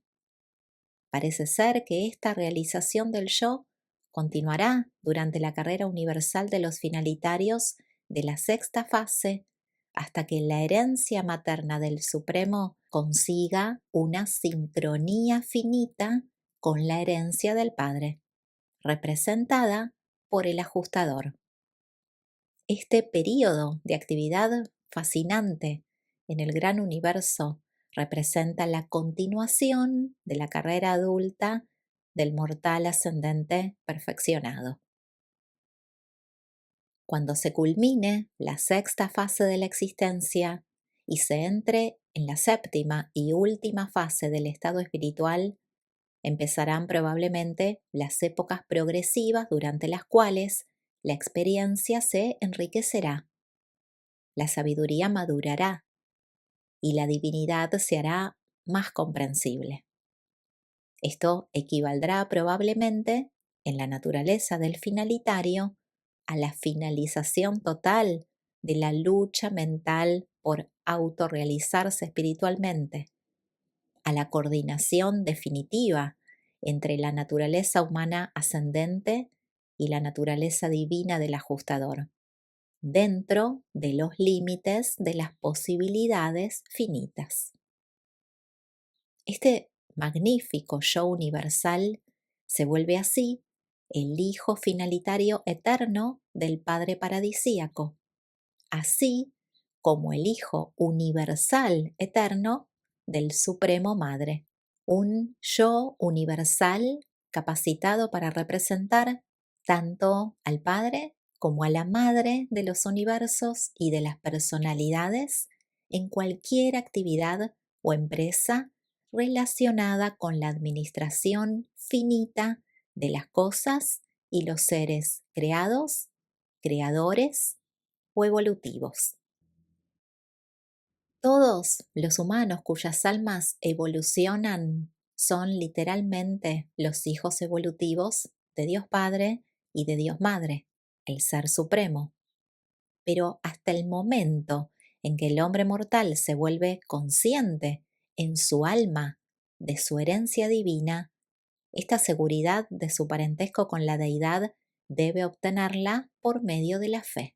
Parece ser que esta realización del yo continuará durante la carrera universal de los finalitarios de la sexta fase hasta que la herencia materna del Supremo consiga una sincronía finita con la herencia del Padre, representada por el ajustador. Este período de actividad fascinante en el gran universo representa la continuación de la carrera adulta del mortal ascendente perfeccionado. Cuando se culmine la sexta fase de la existencia y se entre en la séptima y última fase del estado espiritual, empezarán probablemente las épocas progresivas durante las cuales la experiencia se enriquecerá, la sabiduría madurará y la divinidad se hará más comprensible. Esto equivaldrá probablemente, en la naturaleza del finalitario, a la finalización total de la lucha mental por autorrealizarse espiritualmente, a la coordinación definitiva entre la naturaleza humana ascendente y la naturaleza divina del ajustador, dentro de los límites de las posibilidades finitas. Este magnífico yo universal se vuelve así el hijo finalitario eterno del Padre paradisíaco, así como el hijo universal eterno del Supremo Madre, un yo universal capacitado para representar tanto al Padre como a la Madre de los universos y de las personalidades en cualquier actividad o empresa relacionada con la administración finita de las cosas y los seres creados, creadores o evolutivos. Todos los humanos cuyas almas evolucionan son literalmente los hijos evolutivos de Dios Padre y de Dios Madre, el Ser Supremo. Pero hasta el momento en que el hombre mortal se vuelve consciente en su alma de su herencia divina, esta seguridad de su parentesco con la deidad debe obtenerla por medio de la fe.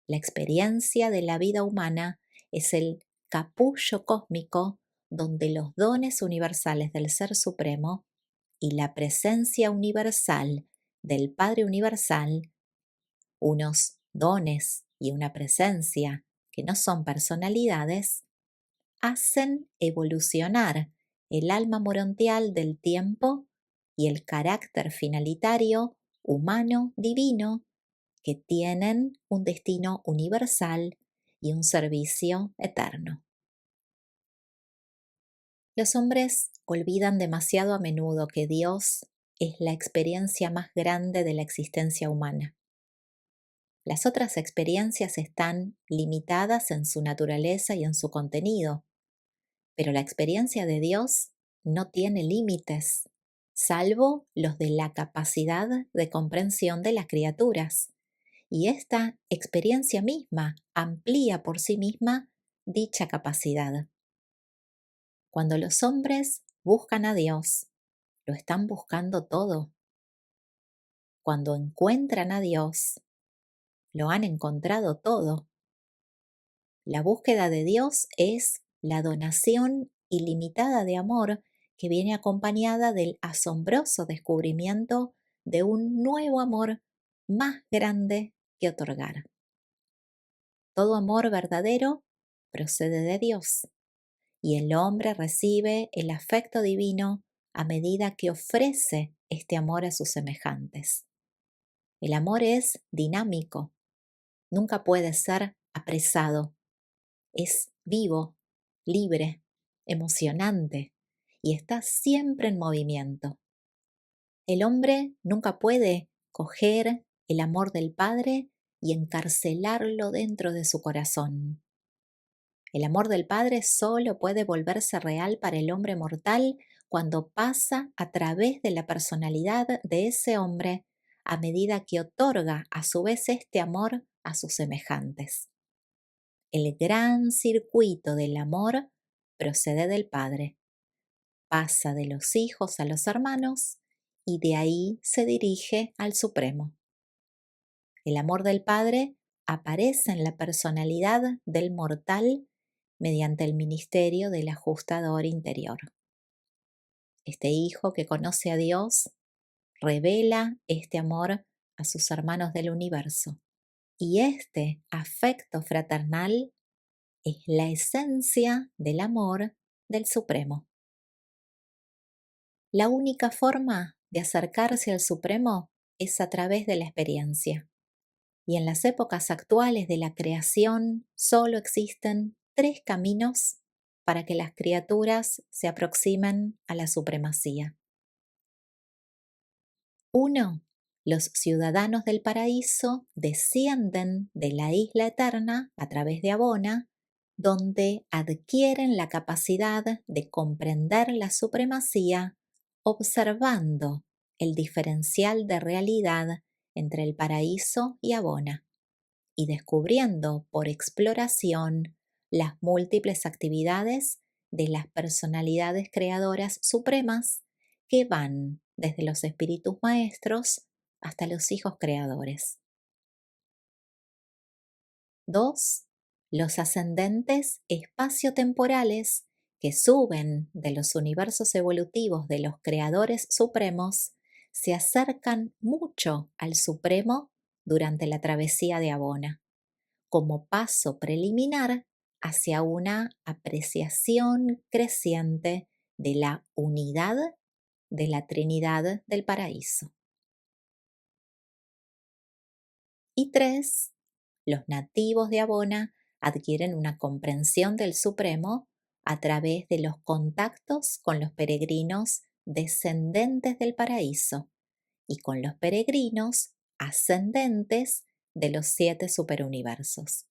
La experiencia de la vida humana es el capullo cósmico donde los dones universales del Ser Supremo y la presencia universal del Padre Universal, unos dones y una presencia que no son personalidades, hacen evolucionar el alma morontial del tiempo y el carácter finalitario humano divino que tienen un destino universal y un servicio eterno. Los hombres olvidan demasiado a menudo que Dios es la experiencia más grande de la existencia humana. Las otras experiencias están limitadas en su naturaleza y en su contenido, pero la experiencia de Dios no tiene límites, salvo los de la capacidad de comprensión de las criaturas. Y esta experiencia misma amplía por sí misma dicha capacidad. Cuando los hombres buscan a Dios, lo están buscando todo. Cuando encuentran a Dios, lo han encontrado todo. La búsqueda de Dios es la donación ilimitada de amor que viene acompañada del asombroso descubrimiento de un nuevo amor más grande que otorgar. Todo amor verdadero procede de Dios y el hombre recibe el afecto divino a medida que ofrece este amor a sus semejantes. El amor es dinámico, nunca puede ser apresado, es vivo, libre, emocionante y está siempre en movimiento. El hombre nunca puede coger el amor del Padre y encarcelarlo dentro de su corazón. El amor del Padre solo puede volverse real para el hombre mortal cuando pasa a través de la personalidad de ese hombre a medida que otorga a su vez este amor a sus semejantes. El gran circuito del amor procede del Padre, pasa de los hijos a los hermanos y de ahí se dirige al Supremo. El amor del Padre aparece en la personalidad del mortal mediante el ministerio del ajustador interior. Este hijo que conoce a Dios revela este amor a sus hermanos del universo. Y este afecto fraternal es la esencia del amor del Supremo. La única forma de acercarse al Supremo es a través de la experiencia. Y en las épocas actuales de la creación solo existen 3 caminos para que las criaturas se aproximen a la supremacía. 1. Los ciudadanos del paraíso descienden de la isla eterna a través de Abona, donde adquieren la capacidad de comprender la supremacía observando el diferencial de realidad entre el paraíso y Abona y descubriendo por exploración las múltiples actividades de las personalidades creadoras supremas que van desde los espíritus maestros hasta los hijos creadores. 2. Los ascendentes espaciotemporales que suben de los universos evolutivos de los creadores supremos se acercan mucho al Supremo durante la travesía de Abona, como paso preliminar hacia una apreciación creciente de la unidad de la Trinidad del Paraíso. Y 3. Los nativos de Abona adquieren una comprensión del Supremo a través de los contactos con los peregrinos descendentes del paraíso y con los peregrinos ascendentes de los 7 superuniversos.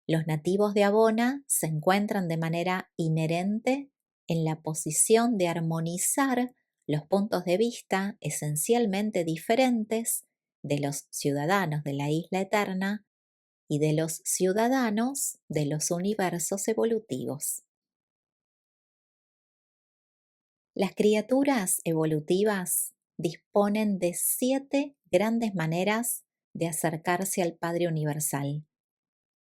Los nativos de Abona se encuentran de manera inherente en la posición de armonizar los puntos de vista esencialmente diferentes de los ciudadanos de la isla eterna y de los ciudadanos de los universos evolutivos. Las criaturas evolutivas disponen de 7 grandes maneras de acercarse al Padre Universal,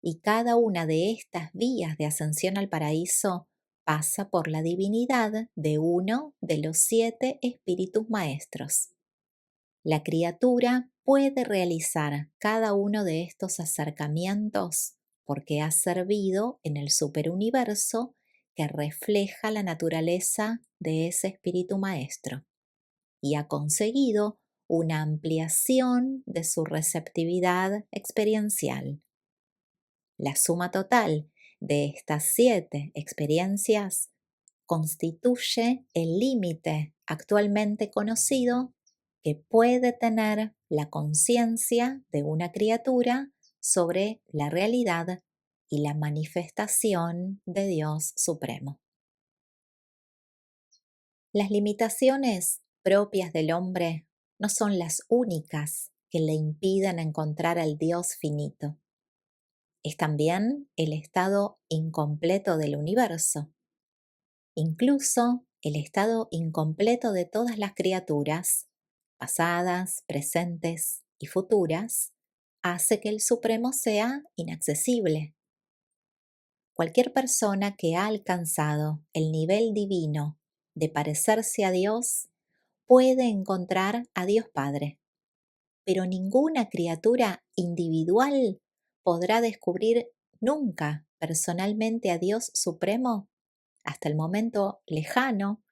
y cada una de estas vías de ascensión al paraíso pasa por la divinidad de uno de los 7 espíritus maestros. La criatura puede realizar cada uno de estos acercamientos porque ha servido en el superuniverso que refleja la naturaleza de ese espíritu maestro y ha conseguido una ampliación de su receptividad experiencial. La suma total de estas 7 experiencias constituye el límite actualmente conocido que puede tener la conciencia de una criatura sobre la realidad y la manifestación de Dios Supremo. Las limitaciones propias del hombre no son las únicas que le impiden encontrar al Dios finito. Es también el estado incompleto del universo. Incluso el estado incompleto de todas las criaturas, pasadas, presentes y futuras, hace que el Supremo sea inaccesible. Cualquier persona que ha alcanzado el nivel divino de parecerse a Dios puede encontrar a Dios Padre, pero ninguna criatura individual podrá descubrir nunca personalmente a Dios Supremo hasta el momento lejano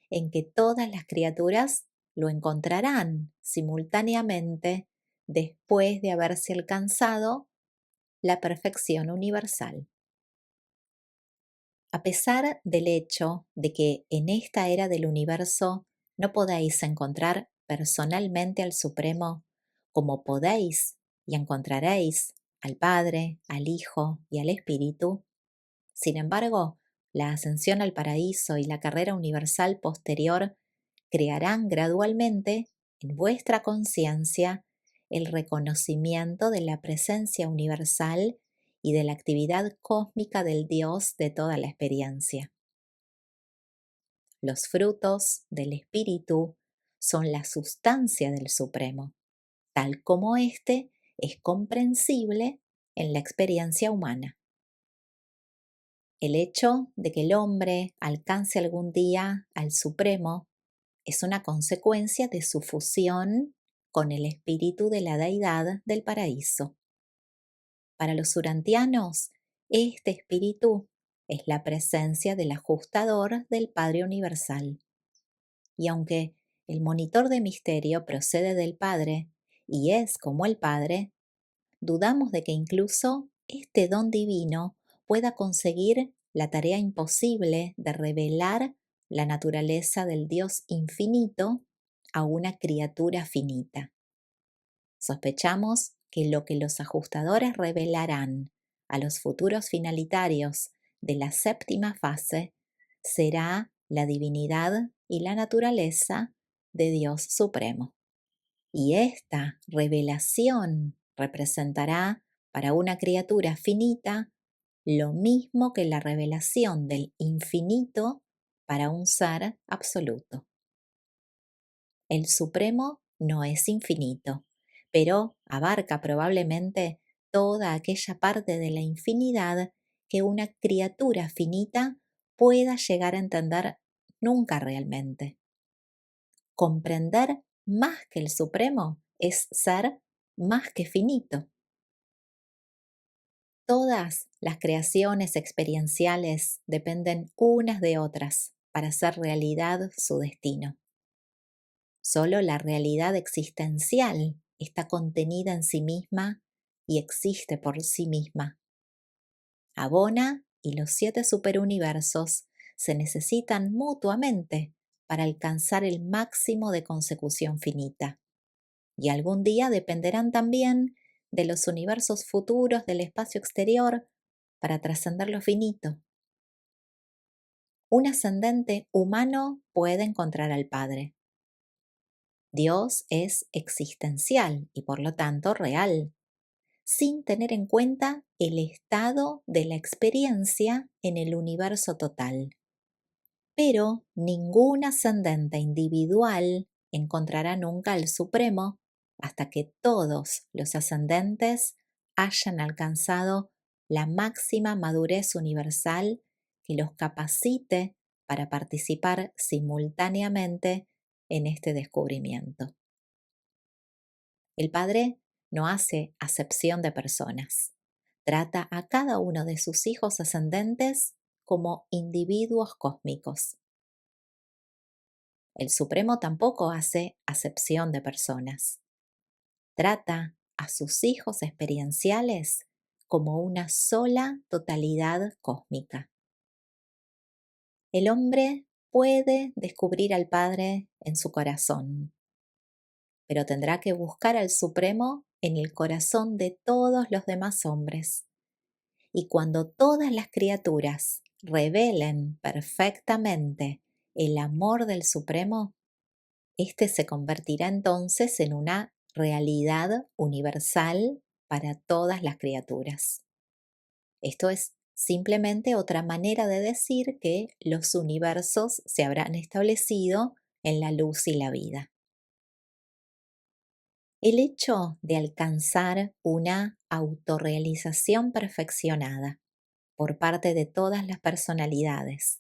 en que todas las criaturas lo encontrarán simultáneamente después de haberse alcanzado la perfección universal. A pesar del hecho de que en esta era del universo no podáis encontrar personalmente al Supremo como podéis y encontraréis al Padre, al Hijo y al Espíritu, sin embargo, la ascensión al paraíso y la carrera universal posterior crearán gradualmente en vuestra conciencia el reconocimiento de la presencia universal y de la actividad cósmica del Dios de toda la experiencia. Los frutos del Espíritu son la sustancia del Supremo, tal como éste es comprensible en la experiencia humana. El hecho de que el hombre alcance algún día al Supremo es una consecuencia de su fusión con el espíritu de la deidad del paraíso. Para los urantianos, este espíritu es la presencia del ajustador del Padre Universal. Y aunque el monitor de misterio procede del Padre y es como el Padre, dudamos de que incluso este don divino pueda conseguir la tarea imposible de revelar la naturaleza del Dios infinito a una criatura finita. Sospechamos que lo que los ajustadores revelarán a los futuros finalitarios de la séptima fase será la divinidad y la naturaleza de Dios Supremo. Y esta revelación representará para una criatura finita lo mismo que la revelación del infinito para un ser absoluto. El Supremo no es infinito, pero abarca probablemente toda aquella parte de la infinidad que una criatura finita pueda llegar a entender nunca realmente. Comprender más que el Supremo es ser más que finito. Todas las creaciones experienciales dependen unas de otras para hacer realidad su destino. Solo la realidad existencial está contenida en sí misma y existe por sí misma. Abona y los 7 superuniversos se necesitan mutuamente para alcanzar el máximo de consecución finita. Y algún día dependerán también de los universos futuros del espacio exterior para trascender lo finito. Un ascendente humano puede encontrar al Padre. Dios es existencial y por lo tanto real, sin tener en cuenta el estado de la experiencia en el universo total. Pero ningún ascendente individual encontrará nunca al Supremo hasta que todos los ascendentes hayan alcanzado la máxima madurez universal que los capacite para participar simultáneamente en este descubrimiento. El Padre no hace acepción de personas. Trata a cada uno de sus hijos ascendentes como individuos cósmicos. El Supremo tampoco hace acepción de personas. Trata a sus hijos experienciales como una sola totalidad cósmica. El hombre puede descubrir al Padre en su corazón, pero tendrá que buscar al Supremo en el corazón de todos los demás hombres. Y cuando todas las criaturas revelen perfectamente el amor del Supremo, este se convertirá entonces en una realidad universal para todas las criaturas. Esto es simplemente otra manera de decir que los universos se habrán establecido en la luz y la vida. El hecho de alcanzar una autorrealización perfeccionada por parte de todas las personalidades,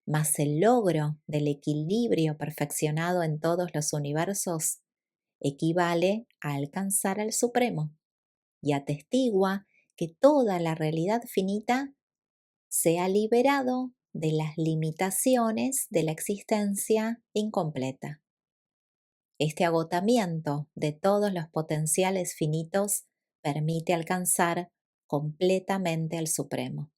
más el logro del equilibrio perfeccionado en todos los universos, equivale a alcanzar al Supremo y atestigua que toda la realidad finita se ha liberado de las limitaciones de la existencia incompleta. Este agotamiento de todos los potenciales finitos permite alcanzar completamente al Supremo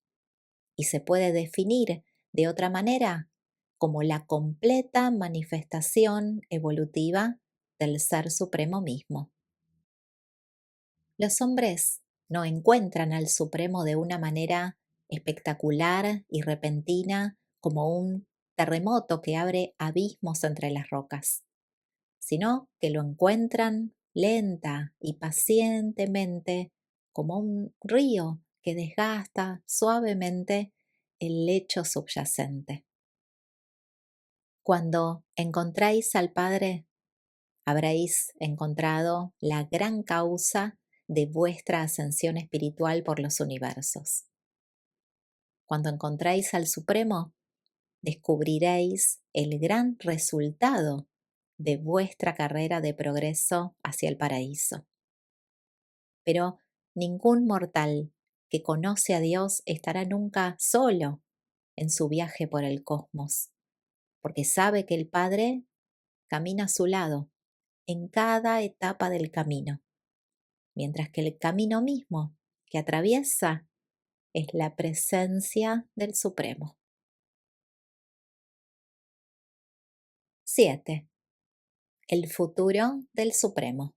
y se puede definir de otra manera como la completa manifestación evolutiva del Ser Supremo mismo. Los hombres no encuentran al Supremo de una manera espectacular y repentina como un terremoto que abre abismos entre las rocas, sino que lo encuentran lenta y pacientemente como un río que desgasta suavemente el lecho subyacente. Cuando encontráis al Padre, habréis encontrado la gran causa de vuestra ascensión espiritual por los universos. Cuando encontráis al Supremo, descubriréis el gran resultado de vuestra carrera de progreso hacia el paraíso. Pero ningún mortal que conoce a Dios estará nunca solo en su viaje por el cosmos, porque sabe que el Padre camina a su lado en cada etapa del camino, mientras que el camino mismo que atraviesa es la presencia del Supremo. 7. El futuro del Supremo.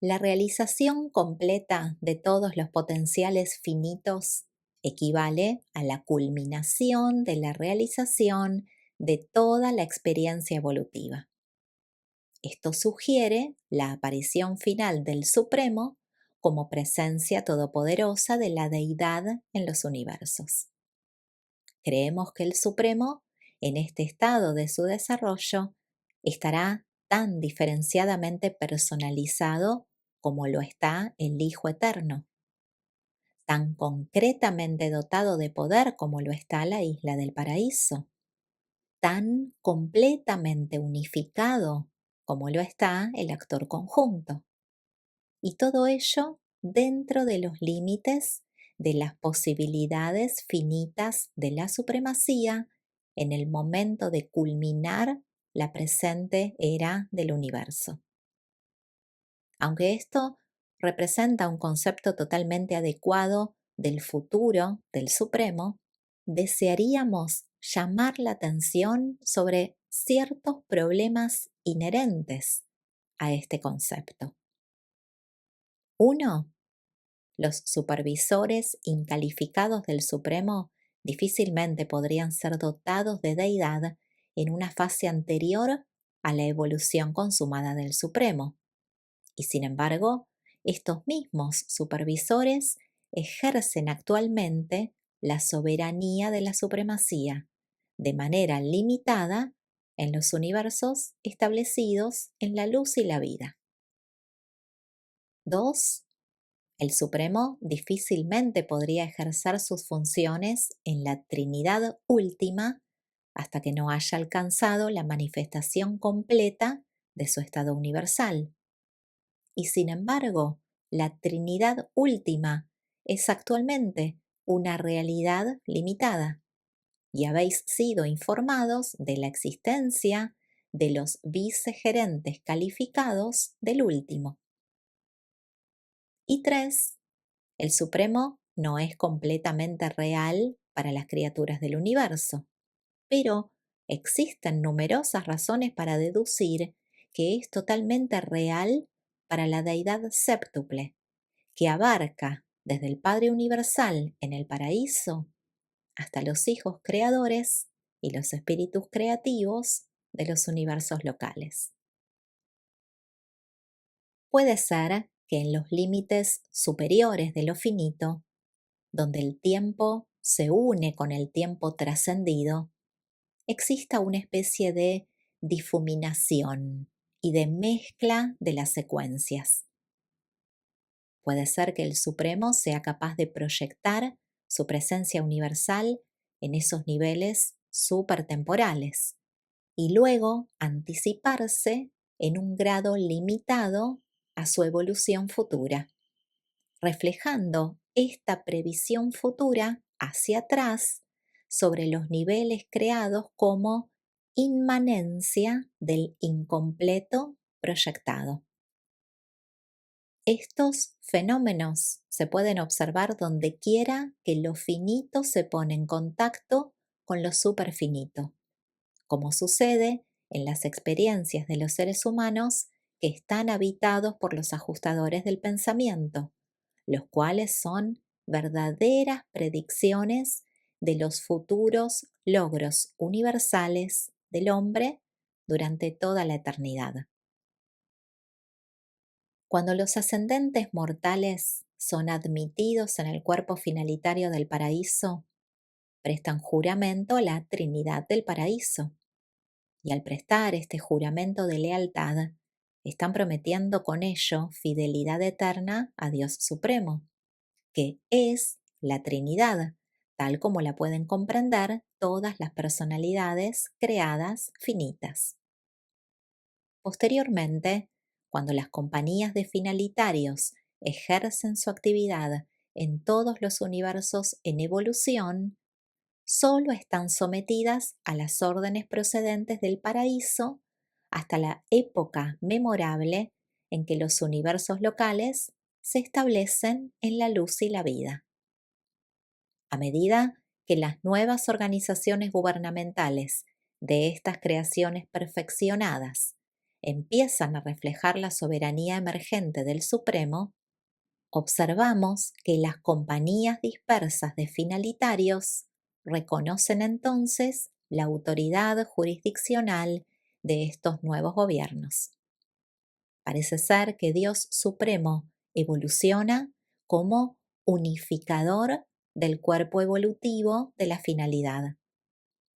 La realización completa de todos los potenciales finitos equivale a la culminación de la realización de toda la experiencia evolutiva. Esto sugiere la aparición final del Supremo como presencia todopoderosa de la deidad en los universos. Creemos que el Supremo, en este estado de su desarrollo, estará tan diferenciadamente personalizado como lo está el Hijo Eterno, tan concretamente dotado de poder como lo está la Isla del Paraíso, tan completamente unificado como lo está el actor conjunto. Y todo ello dentro de los límites de las posibilidades finitas de la supremacía en el momento de culminar la presente era del universo. Aunque esto representa un concepto totalmente adecuado del futuro del Supremo, desearíamos llamar la atención sobre ciertos problemas inherentes a este concepto. 1. Los supervisores incalificados del Supremo difícilmente podrían ser dotados de deidad en una fase anterior a la evolución consumada del Supremo. Y sin embargo, estos mismos supervisores ejercen actualmente la soberanía de la supremacía de manera limitada en los universos establecidos en la luz y la vida. 2. El Supremo difícilmente podría ejercer sus funciones en la Trinidad última hasta que no haya alcanzado la manifestación completa de su estado universal. Y sin embargo, la Trinidad última es actualmente una realidad limitada, y habéis sido informados de la existencia de los vicegerentes calificados del último. Y 3. El Supremo no es completamente real para las criaturas del universo, pero existen numerosas razones para deducir que es totalmente real para la deidad séptuple, que abarca desde el Padre Universal en el paraíso hasta los hijos creadores y los espíritus creativos de los universos locales. Puede ser que en los límites superiores de lo finito, donde el tiempo se une con el tiempo trascendido, exista una especie de difuminación y de mezcla de las secuencias. Puede ser que el Supremo sea capaz de proyectar su presencia universal en esos niveles supertemporales y luego anticiparse en un grado limitado a su evolución futura, reflejando esta previsión futura hacia atrás sobre los niveles creados como inmanencia del incompleto proyectado. Estos fenómenos se pueden observar donde quiera que lo finito se pone en contacto con lo superfinito, como sucede en las experiencias de los seres humanos que están habitados por los ajustadores del pensamiento, los cuales son verdaderas predicciones de los futuros logros universales del hombre durante toda la eternidad. Cuando los ascendentes mortales son admitidos en el cuerpo finalitario del paraíso, prestan juramento a la Trinidad del paraíso. Y al prestar este juramento de lealtad, están prometiendo con ello fidelidad eterna a Dios Supremo, que es la Trinidad, tal como la pueden comprender todas las personalidades creadas finitas. Posteriormente, cuando las compañías de finalitarios ejercen su actividad en todos los universos en evolución, solo están sometidas a las órdenes procedentes del paraíso hasta la época memorable en que los universos locales se establecen en la luz y la vida. A medida que las nuevas organizaciones gubernamentales de estas creaciones perfeccionadas empiezan a reflejar la soberanía emergente del Supremo, observamos que las compañías dispersas de finalitarios reconocen entonces la autoridad jurisdiccional de estos nuevos gobiernos. Parece ser que Dios Supremo evoluciona como unificador del cuerpo evolutivo de la finalidad,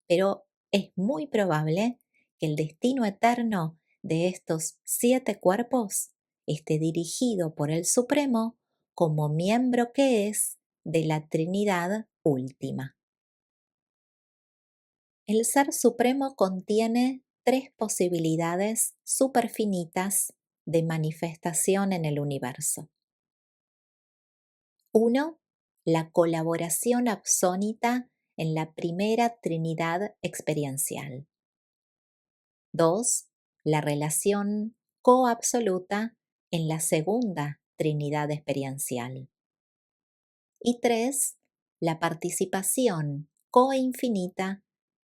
pero es muy probable que el destino eterno de estos 7 cuerpos esté dirigido por el Supremo como miembro que es de la Trinidad última. El Ser Supremo contiene 3 posibilidades superfinitas de manifestación en el universo. 1. La colaboración absónita en la primera Trinidad experiencial. 2. La relación coabsoluta en la segunda Trinidad experiencial. Y 3. La participación coinfinita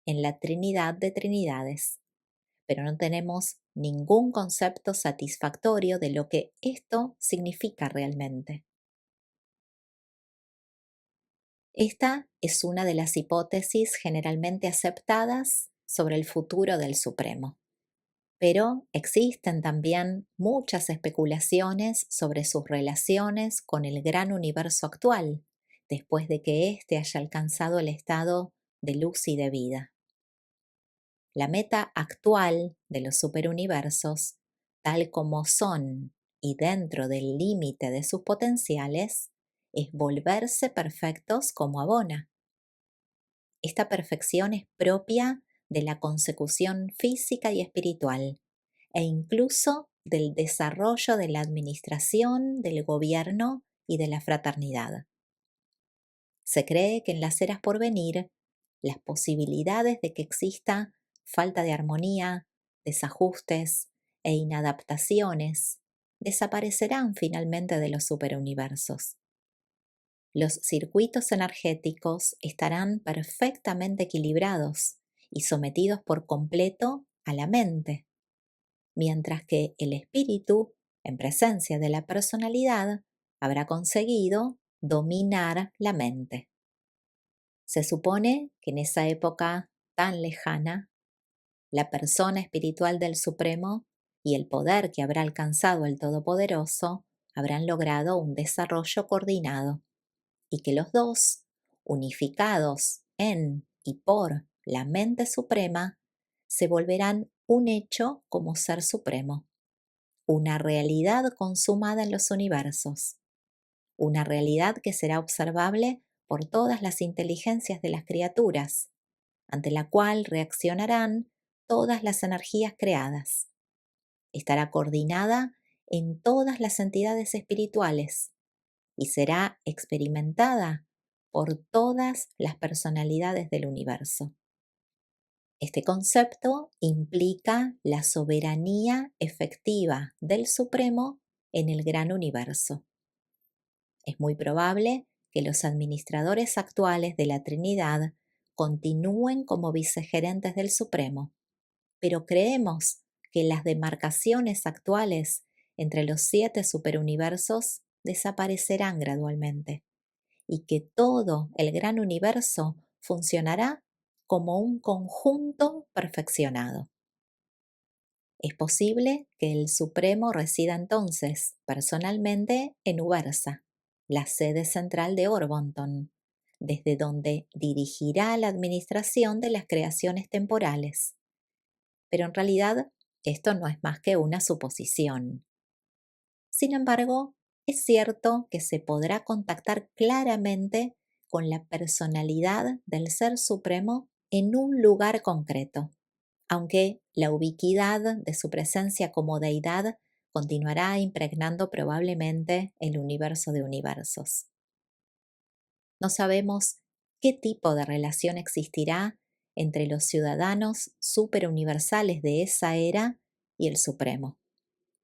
en la Trinidad de Trinidades. Pero no tenemos ningún concepto satisfactorio de lo que esto significa realmente. Esta es una de las hipótesis generalmente aceptadas sobre el futuro del Supremo. Pero existen también muchas especulaciones sobre sus relaciones con el gran universo actual, después de que éste haya alcanzado el estado de luz y de vida. La meta actual de los superuniversos, tal como son y dentro del límite de sus potenciales, es volverse perfectos como Abona. Esta perfección es propia de la consecución física y espiritual, e incluso del desarrollo de la administración, del gobierno y de la fraternidad. Se cree que en las eras por venir, las posibilidades de que exista falta de armonía, desajustes e inadaptaciones desaparecerán finalmente de los superuniversos. Los circuitos energéticos estarán perfectamente equilibrados y sometidos por completo a la mente, mientras que el espíritu, en presencia de la personalidad, habrá conseguido dominar la mente. Se supone que en esa época tan lejana, la persona espiritual del Supremo y el poder que habrá alcanzado el Todopoderoso habrán logrado un desarrollo coordinado, y que los dos, unificados en y por la mente suprema, se volverán un hecho como Ser Supremo, una realidad consumada en los universos, una realidad que será observable por todas las inteligencias de las criaturas, ante la cual reaccionarán todas las energías creadas. Estará coordinada en todas las entidades espirituales y será experimentada por todas las personalidades del universo. Este concepto implica la soberanía efectiva del Supremo en el gran universo. Es muy probable que los administradores actuales de la Trinidad continúen como vicegerentes del Supremo, pero creemos que las demarcaciones actuales entre los 7 superuniversos desaparecerán gradualmente y que todo el gran universo funcionará como un conjunto perfeccionado. Es posible que el Supremo resida entonces personalmente en Ubersa, la sede central de Orbonton, desde donde dirigirá la administración de las creaciones temporales. Pero en realidad esto no es más que una suposición. Sin embargo, es cierto que se podrá contactar claramente con la personalidad del Ser Supremo en un lugar concreto, aunque la ubiquidad de su presencia como deidad continuará impregnando probablemente el universo de universos. No sabemos qué tipo de relación existirá entre los ciudadanos superuniversales de esa era y el Supremo,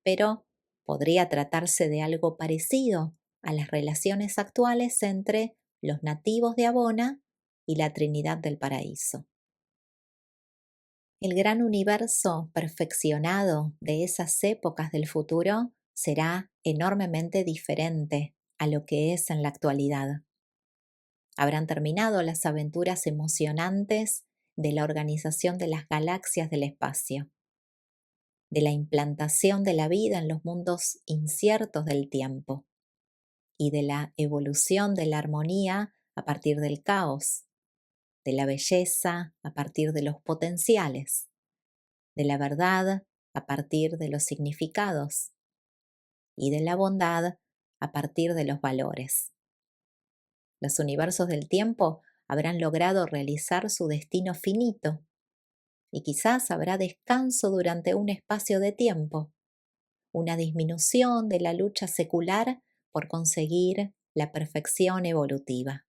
pero podría tratarse de algo parecido a las relaciones actuales entre los nativos de Abona y la Trinidad del Paraíso. El gran universo perfeccionado de esas épocas del futuro será enormemente diferente a lo que es en la actualidad. Habrán terminado las aventuras emocionantes de la organización de las galaxias del espacio, de la implantación de la vida en los mundos inciertos del tiempo y de la evolución de la armonía a partir del caos, de la belleza a partir de los potenciales, de la verdad a partir de los significados y de la bondad a partir de los valores. Los universos del tiempo habrán logrado realizar su destino finito y quizás habrá descanso durante un espacio de tiempo, una disminución de la lucha secular por conseguir la perfección evolutiva.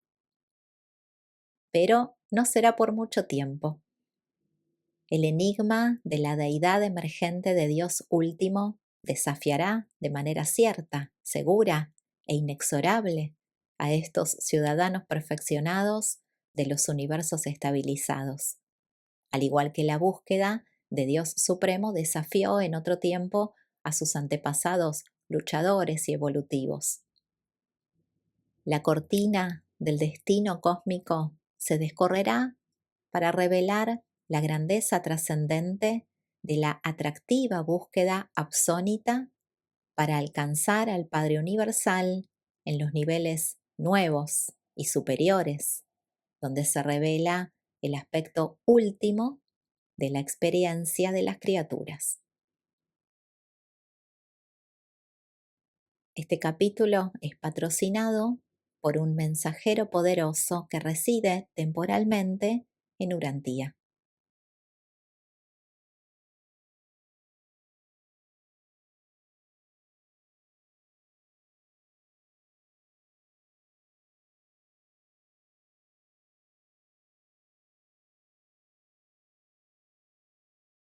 Pero no será por mucho tiempo. El enigma de la deidad emergente de Dios último desafiará de manera cierta, segura e inexorable a estos ciudadanos perfeccionados de los universos estabilizados, al igual que la búsqueda de Dios Supremo desafió en otro tiempo a sus antepasados luchadores y evolutivos. La cortina del destino cósmico se descorrerá para revelar la grandeza trascendente de la atractiva búsqueda absónita para alcanzar al Padre Universal en los niveles nuevos y superiores, donde se revela el aspecto último de la experiencia de las criaturas. Este capítulo es patrocinado por un mensajero poderoso que reside temporalmente en Urantía.